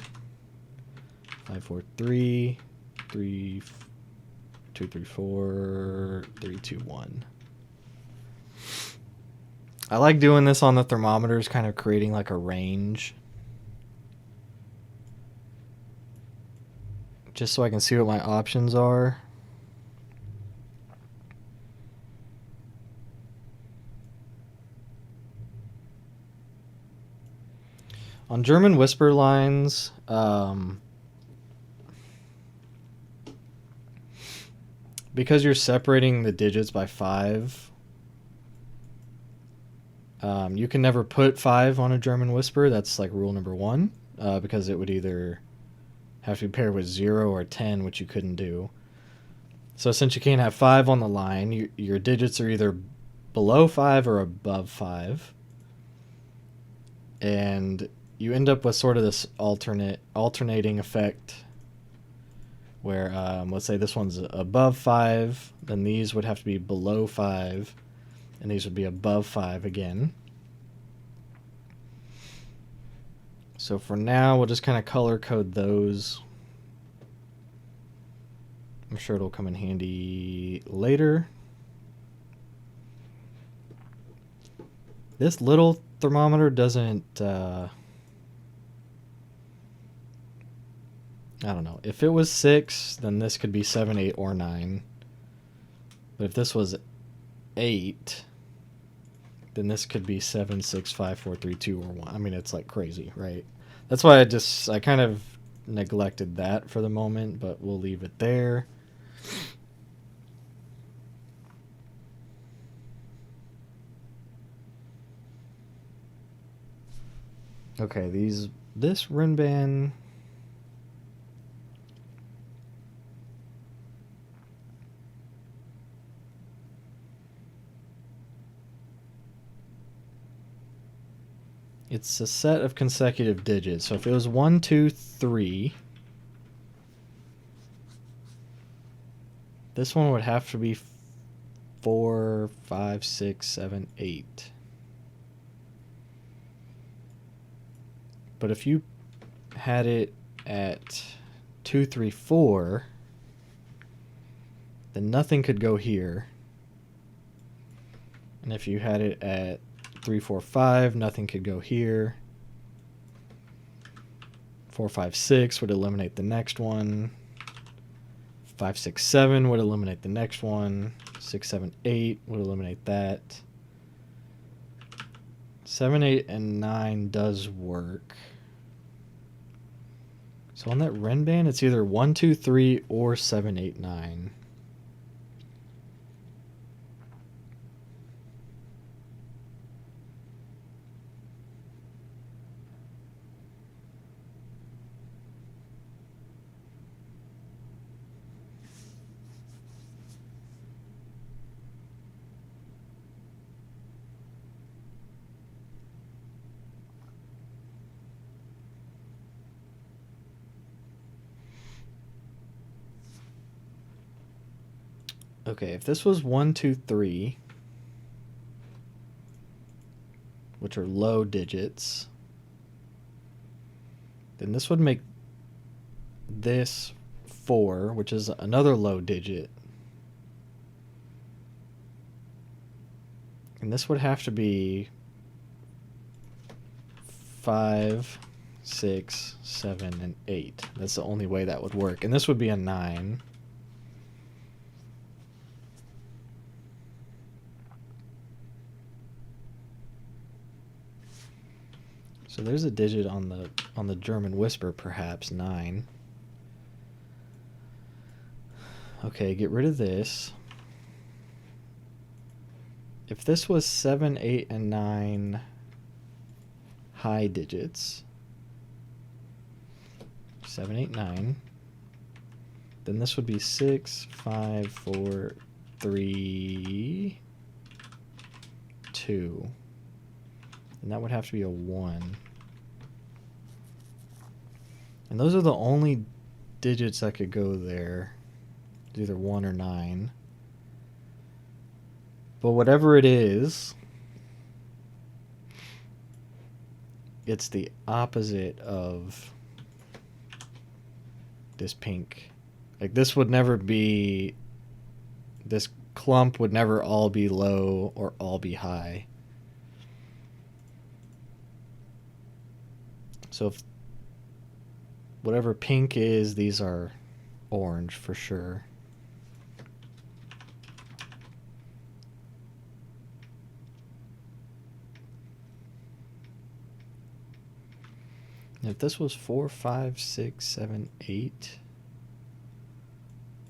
5, 4, 3, 3, 2, 3, 4, 3, 2, 1. I like doing this on the thermometers, kind of creating like a range. Just so I can see what my options are. On German whisper lines, because you're separating the digits by 5, you can never put 5 on a German whisper. That's like rule number 1, because it would either have to be paired with 0 or 10, which you couldn't do. So since you can't have 5 on the line, your digits are either below 5 or above 5. And you end up with sort of this alternating effect where, let's say this one's above 5, then these would have to be below 5, and these would be above 5 again. So for now, we'll just kind of color code those I'm sure it'll come in handy later. This little thermometer doesn't, I don't know. If it was 6, then this could be 7, 8, or 9. But if this was 8, then this could be 7, 6, 5, 4, 3, 2, or 1. I mean, it's like crazy, right? That's why I kind of neglected that for the moment, but we'll leave it there. Okay, this Renban, it's a set of consecutive digits. So if it was 1, 2, 3, this one would have to be 4, 5, 6, 7, 8. But if you had it at 2, 3, 4, then nothing could go here. And if you had it at 3, 4, 5, nothing could go here. 4, 5, 6 would eliminate the next one. 5, 6, 7 would eliminate the next one. 6, 7, 8 would eliminate that. 7, 8, and 9 does work. So on that Renban, it's either 1, 2, 3 or 7, 8, 9. Okay, if this was 1, 2, 3, which are low digits, then this would make this 4, which is another low digit. And this would have to be 5, 6, 7, and 8. That's the only way that would work. And this would be a 9. So there's a digit on the German Whisper, perhaps 9. Okay, get rid of this. If this was 7, 8, and 9 high digits, 7, 8, 9, then this would be 6, 5, 4, 3, 2. And that would have to be a 1. And those are the only digits that could go there. It's either 1 or 9. But whatever it is, it's the opposite of this pink. Like, this would never be, this clump would never all be low or all be high. So if whatever pink is, these are orange for sure. And if this was 4, 5, 6, 7, 8,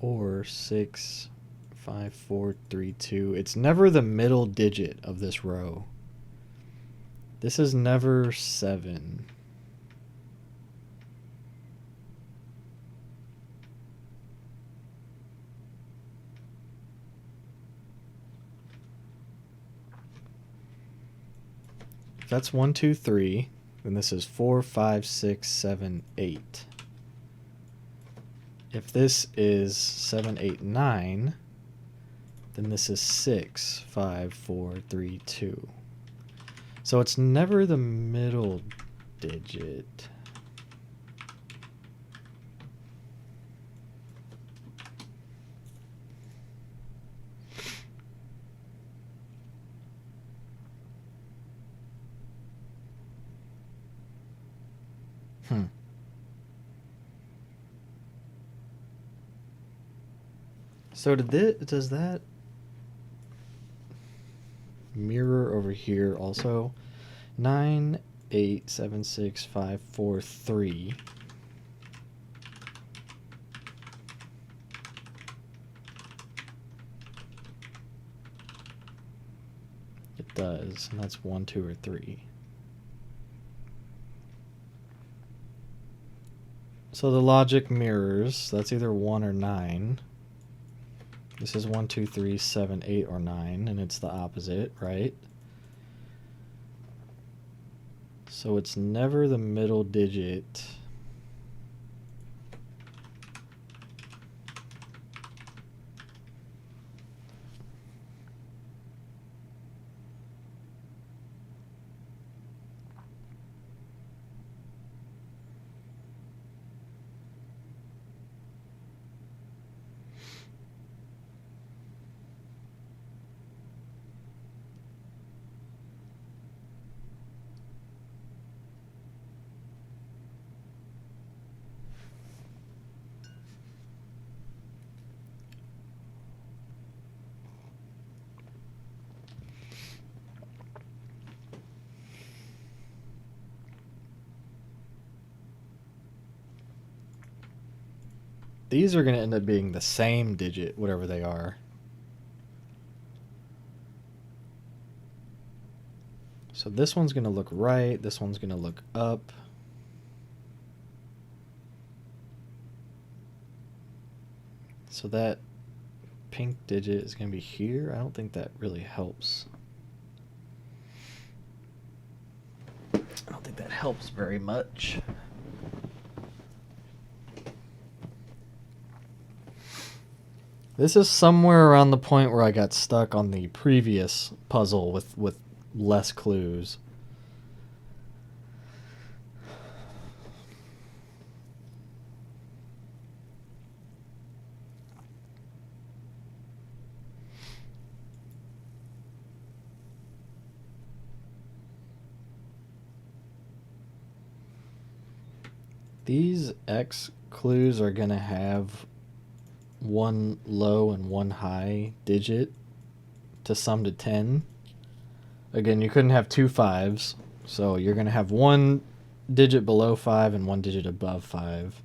or 6, 5, 4, 3, 2, it's never the middle digit of this row. This is never 7. If that's 1, 2, 3, then this is 4, 5, 6, 7, 8. If this is 7, 8, 9, then this is 6, 5, 4, 3, 2. So it's never the middle digit. Hmm. So does that mirror over here also? 9, 8, 7, 6, 5, 4, 3. It does, and that's 1, 2, or 3. So the logic mirrors. That's either 1 or 9. This is 1, 2, 3, 7, 8, or 9, and it's the opposite, right? So it's never the middle digit. These are going to end up being the same digit, whatever they are. So this one's going to look right. This one's going to look up. So that pink digit is going to be here. I don't think that really helps. I don't think that helps very much. This is somewhere around the point where I got stuck on the previous puzzle with less clues. These X clues are going to have one low and one high digit to sum to 10. Again, you couldn't have two 5s, so you're going to have one digit below 5 and one digit above 5.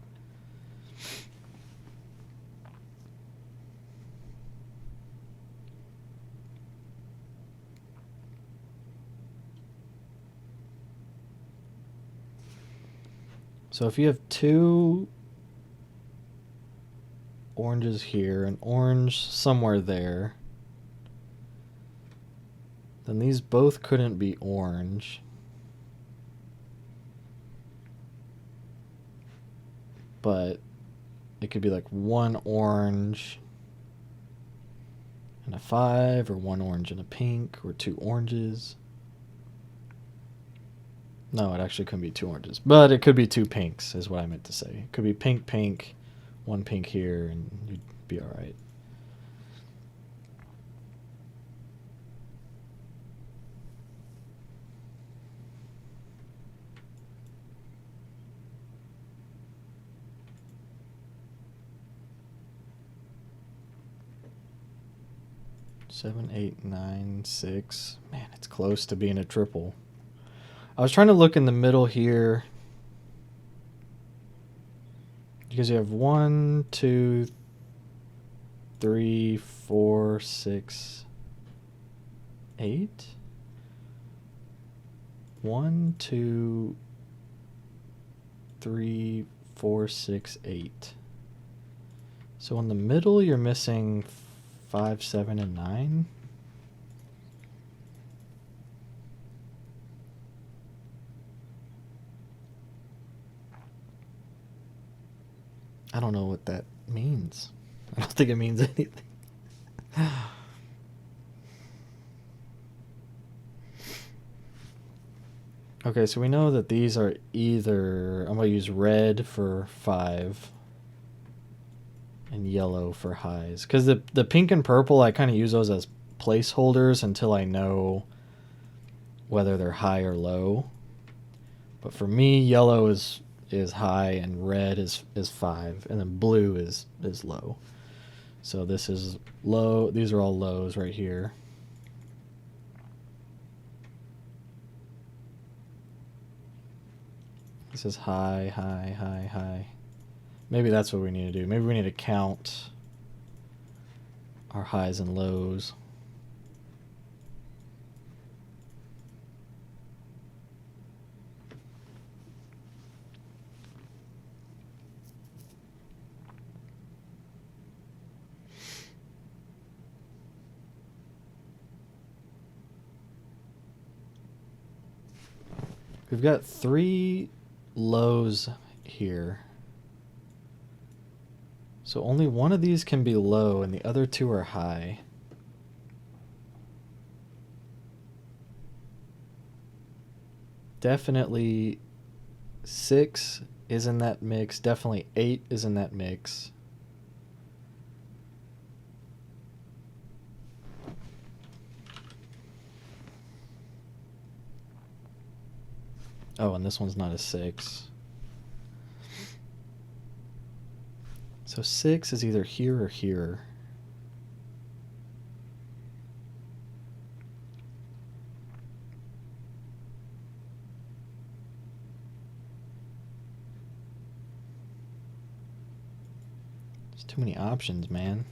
So if you have two oranges here, an orange somewhere there, then these both couldn't be orange. But it could be like one orange and a 5, or one orange and a pink, or two oranges. No, it actually couldn't be two oranges, but it could be two pinks is what I meant to say. It could be pink, pink, one pink here, and you'd be all right. Seven, 8, 9, 6. Man, it's close to being a triple. I was trying to look in the middle here because you have 1, 2, 3, 4, 6, 8. 1, 2, 3, 4, 6, 8. So in the middle, you're missing 5, 7, and 9. I don't know what that means. I don't think it means anything. Okay, so we know that these are either... I'm going to use red for 5 and yellow for highs. Because the pink and purple, I kind of use those as placeholders until I know whether they're high or low. But for me, yellow is is high and red is 5, and then blue is low. So this is low. These are all lows right here. This is high, high, high, high. Maybe that's what we need to do. Maybe we need to count our highs and lows. We've got 3 lows here. So only one of these can be low and the other 2 are high. Definitely 6 is in that mix. Definitely 8 is in that mix. Oh, and this one's not a 6. So 6 is either here or here. There's too many options, man.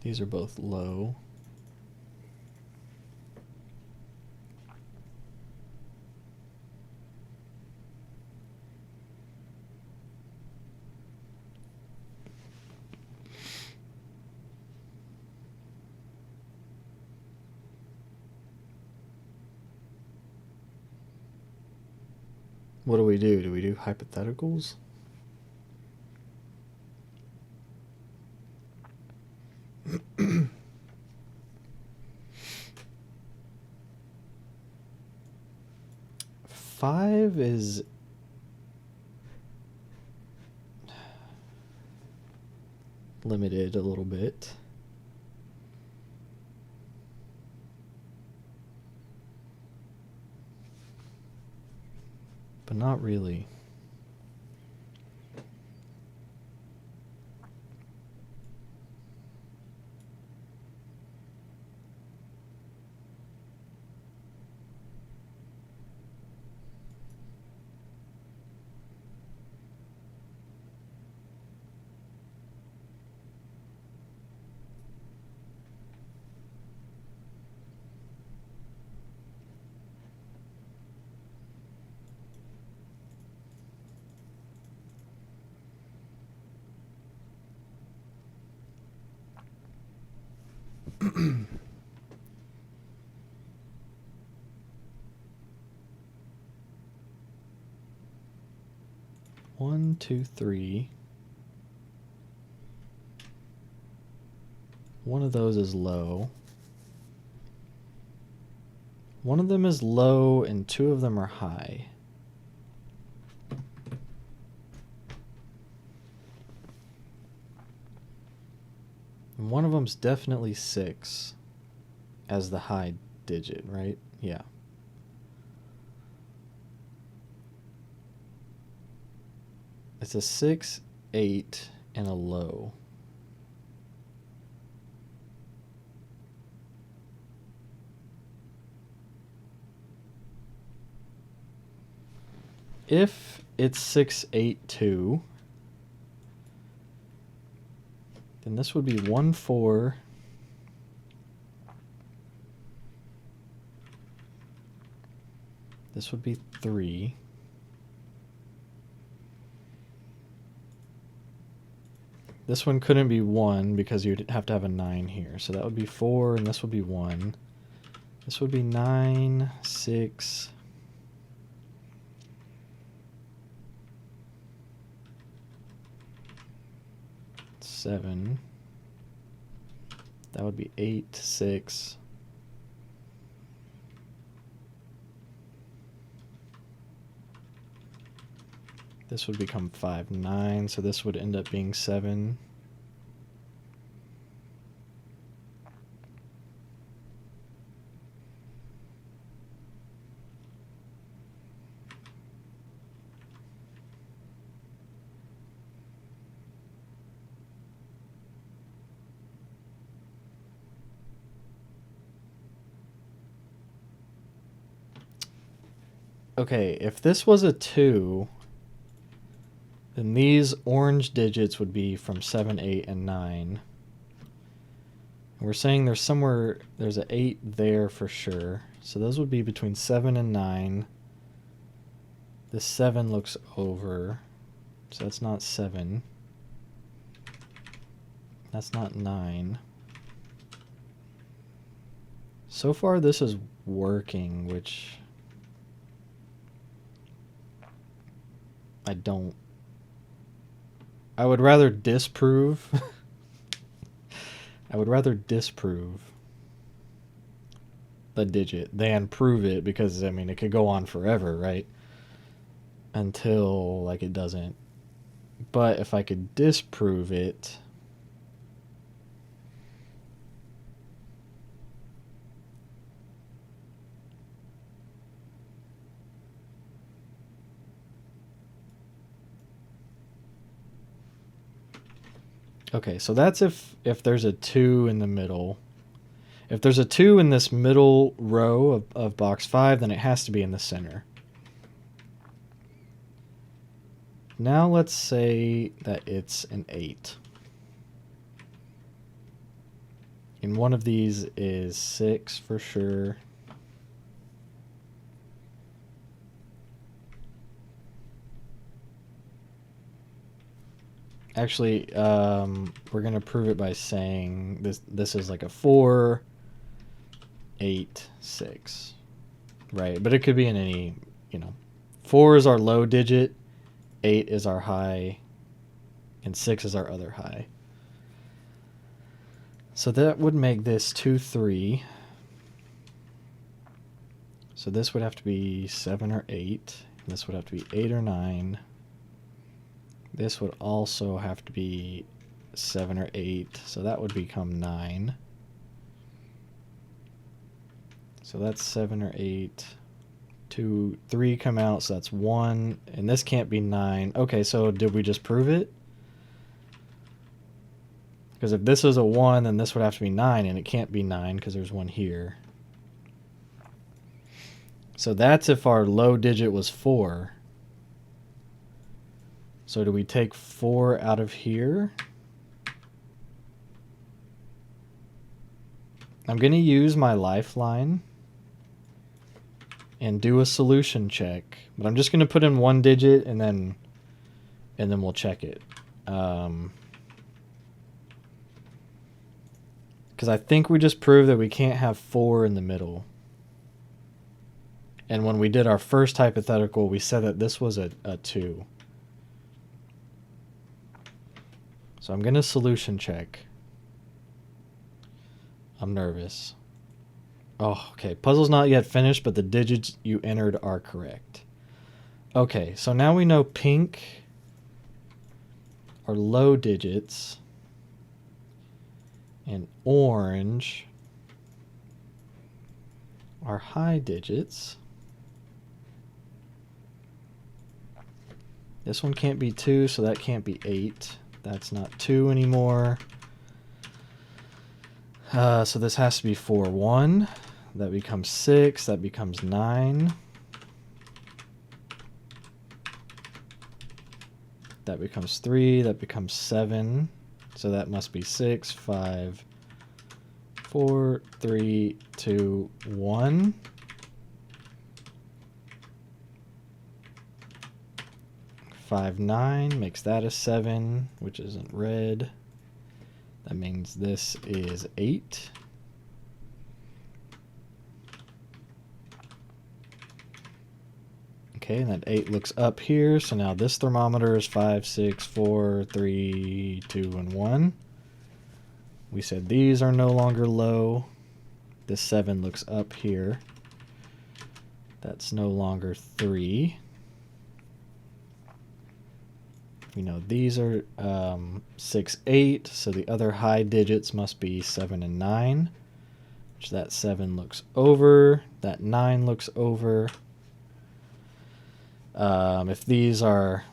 These are both low. What do we do? Do we do hypotheticals? Five is limited a little bit. But not really. One, two, three. One of those is low. One of them is low and 2 of them are high. And one of them's definitely 6 as the high digit, right? Yeah. It's a 6, 8, and a low. If it's 6, 8, 2, then this would be 1, 4. This would be 3. This one couldn't be 1 because you'd have to have a 9 here. So that would be 4, and this would be 1. This would be 9, 6. 7. That would be 8, 6. This would become 5, 9, so this would end up being 7. Okay, if this was a 2, then these orange digits would be from 7, 8, and 9. And we're saying there's an 8 there for sure. So those would be between 7 and 9. This 7 looks over, so that's not 7. That's not 9. So far this is working, which I would rather disprove. I would rather disprove the digit than prove it, because I mean it could go on forever, right? Until like it doesn't. But if I could disprove it, okay, so that's if there's a 2 in the middle. If there's a 2 in this middle row of box 5, then it has to be in the center. Now let's say that it's an 8. And one of these is 6 for sure. Actually, we're going to prove it by saying this is like a 4, 8, 6. Right, but it could be in any, 4 is our low digit, 8 is our high, and 6 is our other high. So that would make this 2, 3. So this would have to be 7 or 8. And this would have to be 8 or 9. This would also have to be 7 or 8. So that would become 9. So that's 7 or 8. 2, 3 come out, so that's 1. And this can't be 9. Okay, so did we just prove it? Because if this is a 1, then this would have to be 9, and it can't be 9 because there's 1 here. So that's if our low digit was 4. So do we take 4 out of here? I'm going to use my lifeline and do a solution check. But I'm just going to put in 1 digit and then we'll check it. Because I think we just proved that we can't have 4 in the middle. And when we did our first hypothetical, we said that this was a 2. So I'm going to solution check. I'm nervous. Oh, okay. Puzzle's not yet finished, but the digits you entered are correct. Okay, so now we know pink are low digits and orange are high digits. This one can't be 2, so that can't be 8. That's not 2 anymore. So this has to be 4, 1. That becomes 6. That becomes 9. That becomes 3. That becomes 7. So that must be 6, 5, 4, 3, 2, 1. Five, 9 makes that a 7, which isn't red. That means this is 8. Okay, and that 8 looks up here. So now this thermometer is 5, 6, 4, 3, 2, and 1. We said these are no longer low. This 7 looks up here. That's no longer 3. We know these are 6, 8, so the other high digits must be 7 and 9. Which that 7 looks over, that 9 looks over. If these are,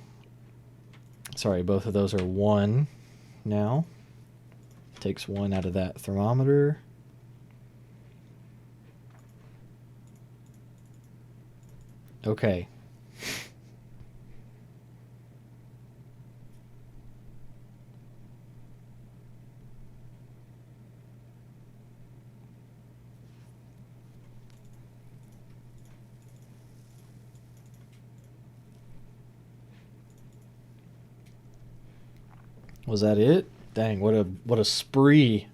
sorry, both of those are 1 now. Takes 1 out of that thermometer. Okay. Was that it? Dang, what a spree.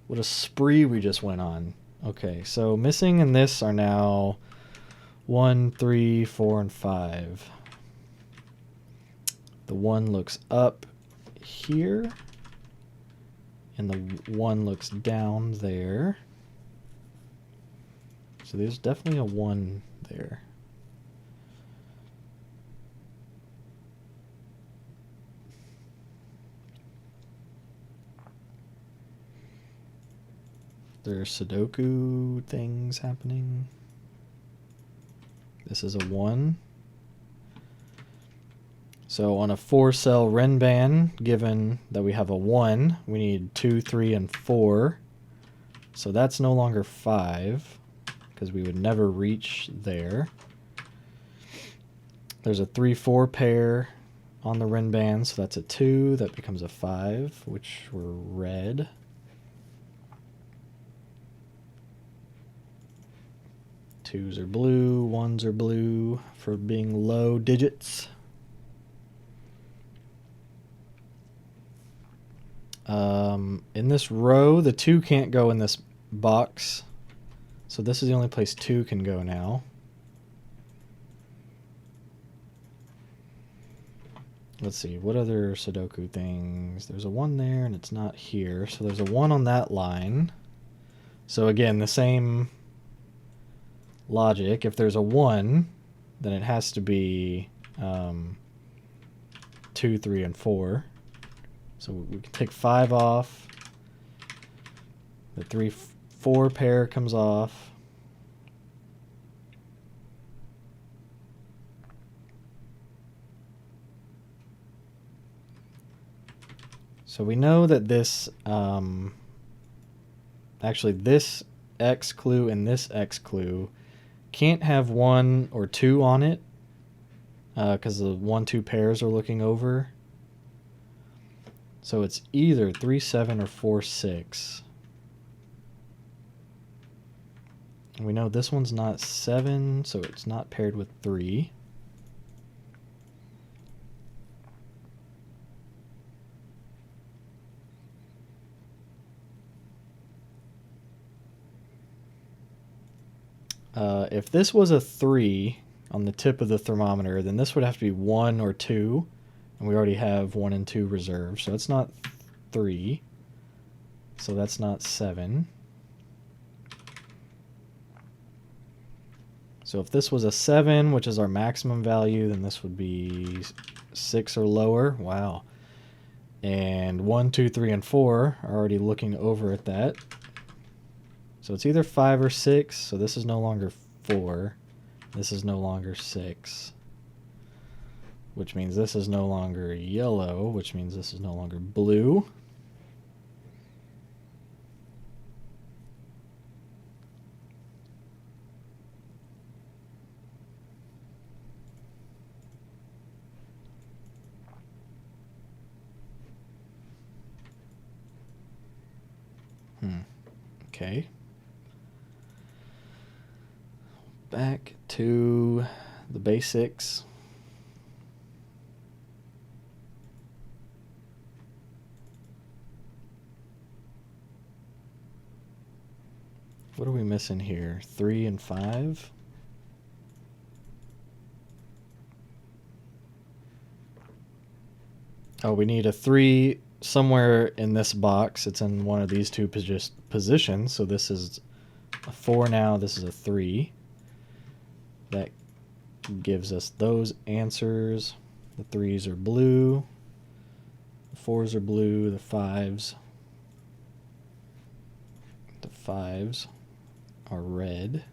What a spree we just went on. Okay, so missing in this are now 1, 3, 4, and 5. The 1 looks up here, and the 1 looks down there. So there's definitely a 1 there. There's Sudoku things happening. This is a 1. So on a 4-cell renban, given that we have a 1, we need 2, 3, and 4. So that's no longer 5, because we would never reach there. There's a 3, 4 pair on the renban, so that's a 2. That becomes a 5, which were red. Twos are blue, 1s are blue for being low digits. In this row, the 2 can't go in this box, so this is the only place 2 can go now. Let's see, what other Sudoku things? There's a 1 there, and it's not here, so there's a 1 on that line. So again, the same logic. If there's a 1, then it has to be 2, 3, and 4. So we can take 5 off. The 3, 4 pair comes off. So we know that this, actually this X clue and this X clue can't have 1 or 2 on it, because the 1, 2 pairs are looking over. So it's either 3, 7 or 4, 6. And we know this one's not 7, so it's not paired with 3. If this was a 3 on the tip of the thermometer, then this would have to be 1 or 2, and we already have 1 and 2 reserved, so it's not 3, so that's not 7. So if this was a 7, which is our maximum value, then this would be 6 or lower. Wow. And 1, 2, 3, and 4 are already looking over at that. So it's either 5 or 6, so this is no longer 4. This is no longer 6. Which means this is no longer yellow, which means this is no longer blue. Okay. Back to the basics. What are we missing here? 3 and 5? Oh, we need a 3 somewhere in this box. It's in one of these two positions. So this is a 4 now. This is a 3. That gives us those answers. The 3s are blue. The 4s are blue. The 5s. The 5s are red.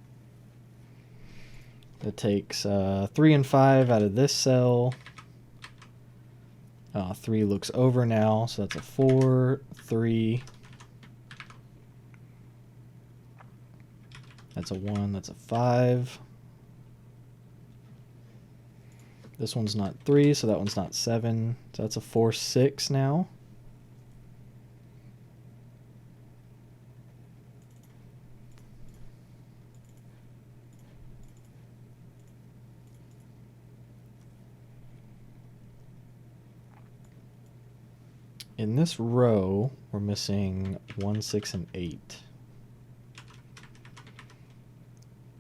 That takes 3 and 5 out of this cell. 3 looks over now, so that's a 4, 3. That's a 1, that's a 5. This one's not 3, so that one's not 7. So that's a 4, 6 now. In this row, we're missing 1, 6, and 8.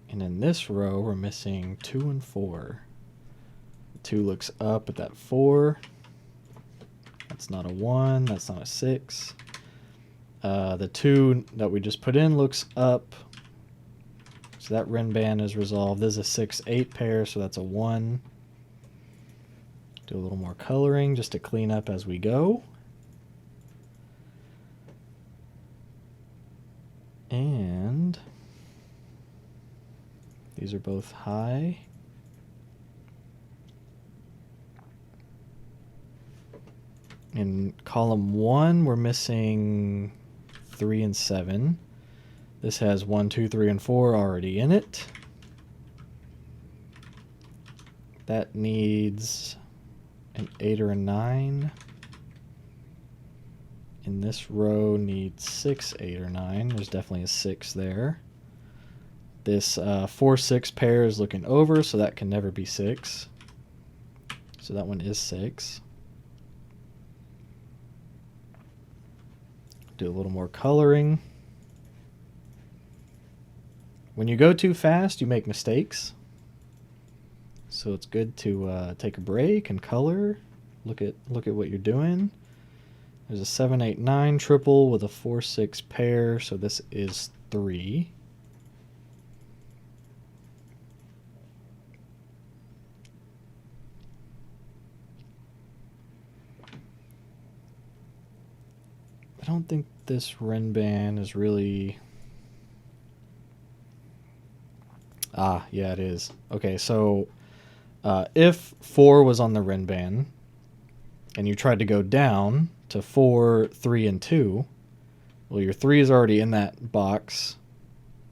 And in this row, we're missing 2 and 4. 2 looks up at that 4. That's not a 1. That's not a 6. The 2 that we just put in looks up. So that renban is resolved. This is a 6, 8 pair, so that's a 1. Do a little more coloring just to clean up as we go. And these are both high. In column 1, we're missing 3 and 7. This has 1, 2, 3, and 4 already in it. That needs an 8 or a 9. In this row needs 6, 8, or 9. There's definitely a 6 there. This 4, 6 pair is looking over, so that can never be 6. So that one is 6. Do a little more coloring. When you go too fast, you make mistakes. So it's good to take a break and color. Look at what you're doing. There's a 7, 8, 9 triple with a 4, 6 pair, so this is 3. I don't think this renban is really... Ah, yeah, it is. Okay, so if 4 was on the renban and you tried to go down to 4, 3, and 2, well, your 3 is already in that box,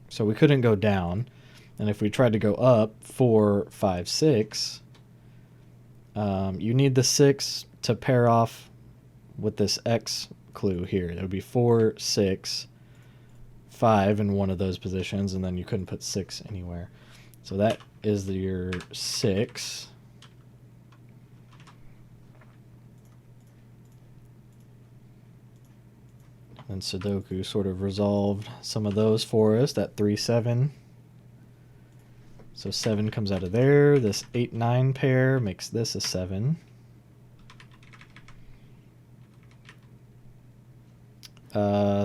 so we couldn't go down. And if we tried to go up 4, 5, 6, you need the 6 to pair off with this X clue here. It would be 4, 6, 5 in one of those positions, and then you couldn't put 6 anywhere. So that is your 6. And Sudoku sort of resolved some of those for us. That 3, 7. So 7 comes out of there. This 8, 9 pair makes this a 7.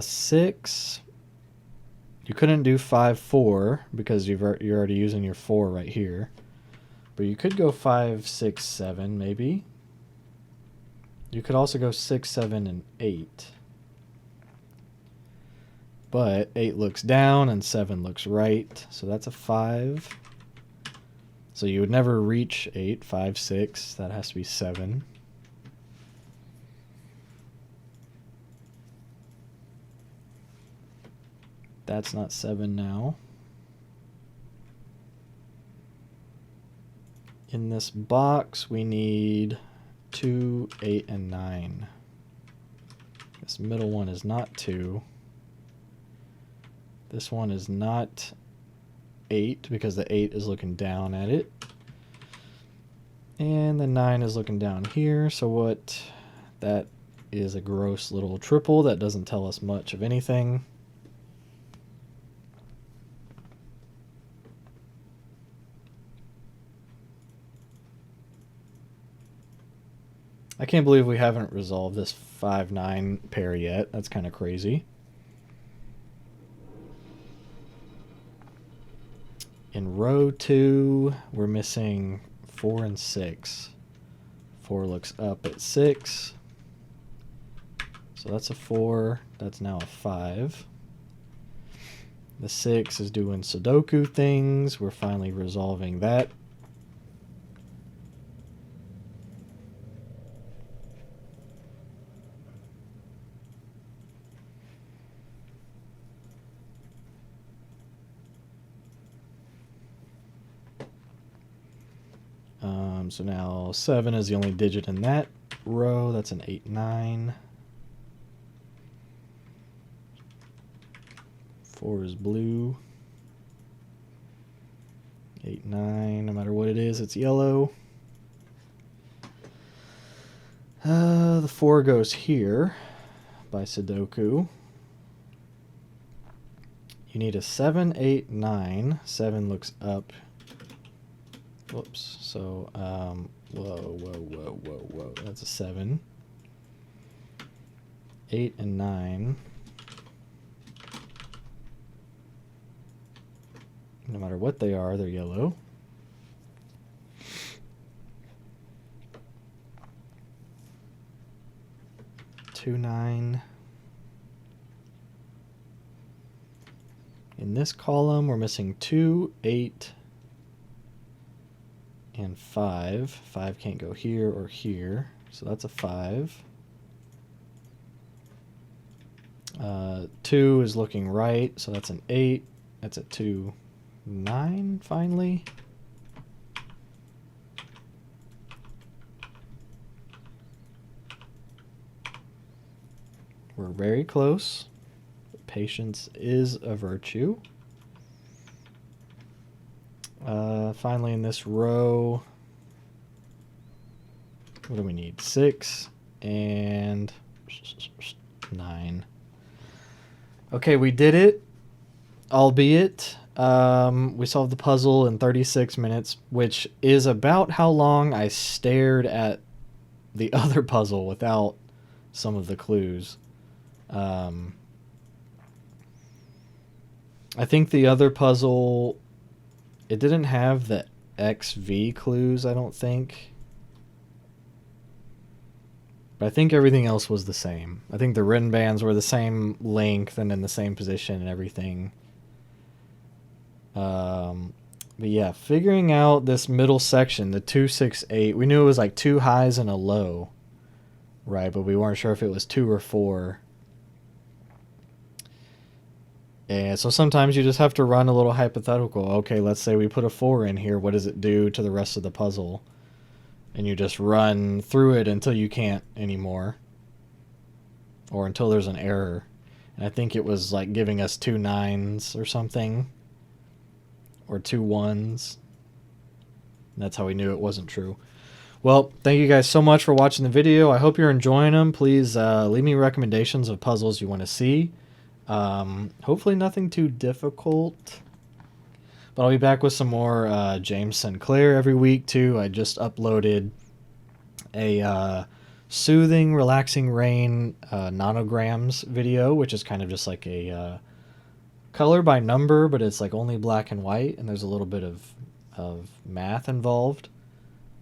6. You couldn't do 5, 4 because you're already using your 4 right here. But you could go 5, 6, 7 maybe. You could also go 6, 7, and 8. But 8 looks down and 7 looks right, so that's a 5. So you would never reach 8, 5, 6. That has to be 7. That's not 7 now. In this box, we need 2, 8, and 9. This middle one is not 2. This one is not 8 because the 8 is looking down at it. And the 9 is looking down here. So that is a gross little triple that doesn't tell us much of anything. I can't believe we haven't resolved this 5, 9 pair yet. That's kind of crazy. In row 2, we're missing 4 and 6. 4 looks up at 6. So that's a 4. That's now a 5. The 6 is doing Sudoku things. We're finally resolving that. So now 7 is the only digit in that row. That's an 8, 9. 4 is blue. 8, 9, no matter what it is, it's yellow. The 4 goes here by Sudoku. You need a 7, 8, 9. 7 looks up. Whoops. So, whoa. That's a 7. 8 and 9. No matter what they are, they're yellow. Two, 9. In this column, we're missing 2, 8, and 5. 5 can't go here or here, so that's a 5. 2 is looking right, so that's an 8. That's a 2, 9, finally. We're very close. Patience is a virtue. Finally, in this row, what do we need? 6 and 9. Okay, we did it, albeit we solved the puzzle in 36 minutes, which is about how long I stared at the other puzzle without some of the clues. I think the other puzzle, it didn't have the XV clues, I don't think. But I think everything else was the same. I think the Renbans were the same length and in the same position and everything. But yeah, figuring out this middle section, the 2, 6, 8, we knew it was like 2 highs and a low, right? But we weren't sure if it was 2 or 4. And so sometimes you just have to run a little hypothetical. Okay, let's say we put a 4 in here. What does it do to the rest of the puzzle? And you just run through it until you can't anymore. Or until there's an error. And I think it was like giving us 2 9s or something. Or 2 1s. And that's how we knew it wasn't true. Well, thank you guys so much for watching the video. I hope you're enjoying them. Please leave me recommendations of puzzles you want to see. Hopefully nothing too difficult, but I'll be back with some more James Sinclair every week too. I just uploaded a soothing, relaxing rain nanograms video, which is kind of just like a color by number, but it's like only black and white, and there's a little bit of math involved.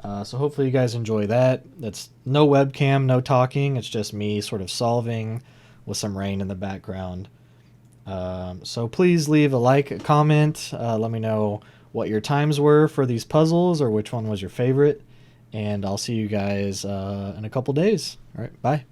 So hopefully you guys enjoy that. That's no webcam, no talking. It's just me sort of solving with some rain in the background. So please leave a like, a comment, let me know what your times were for these puzzles or which one was your favorite, and I'll see you guys in a couple days. All right, bye.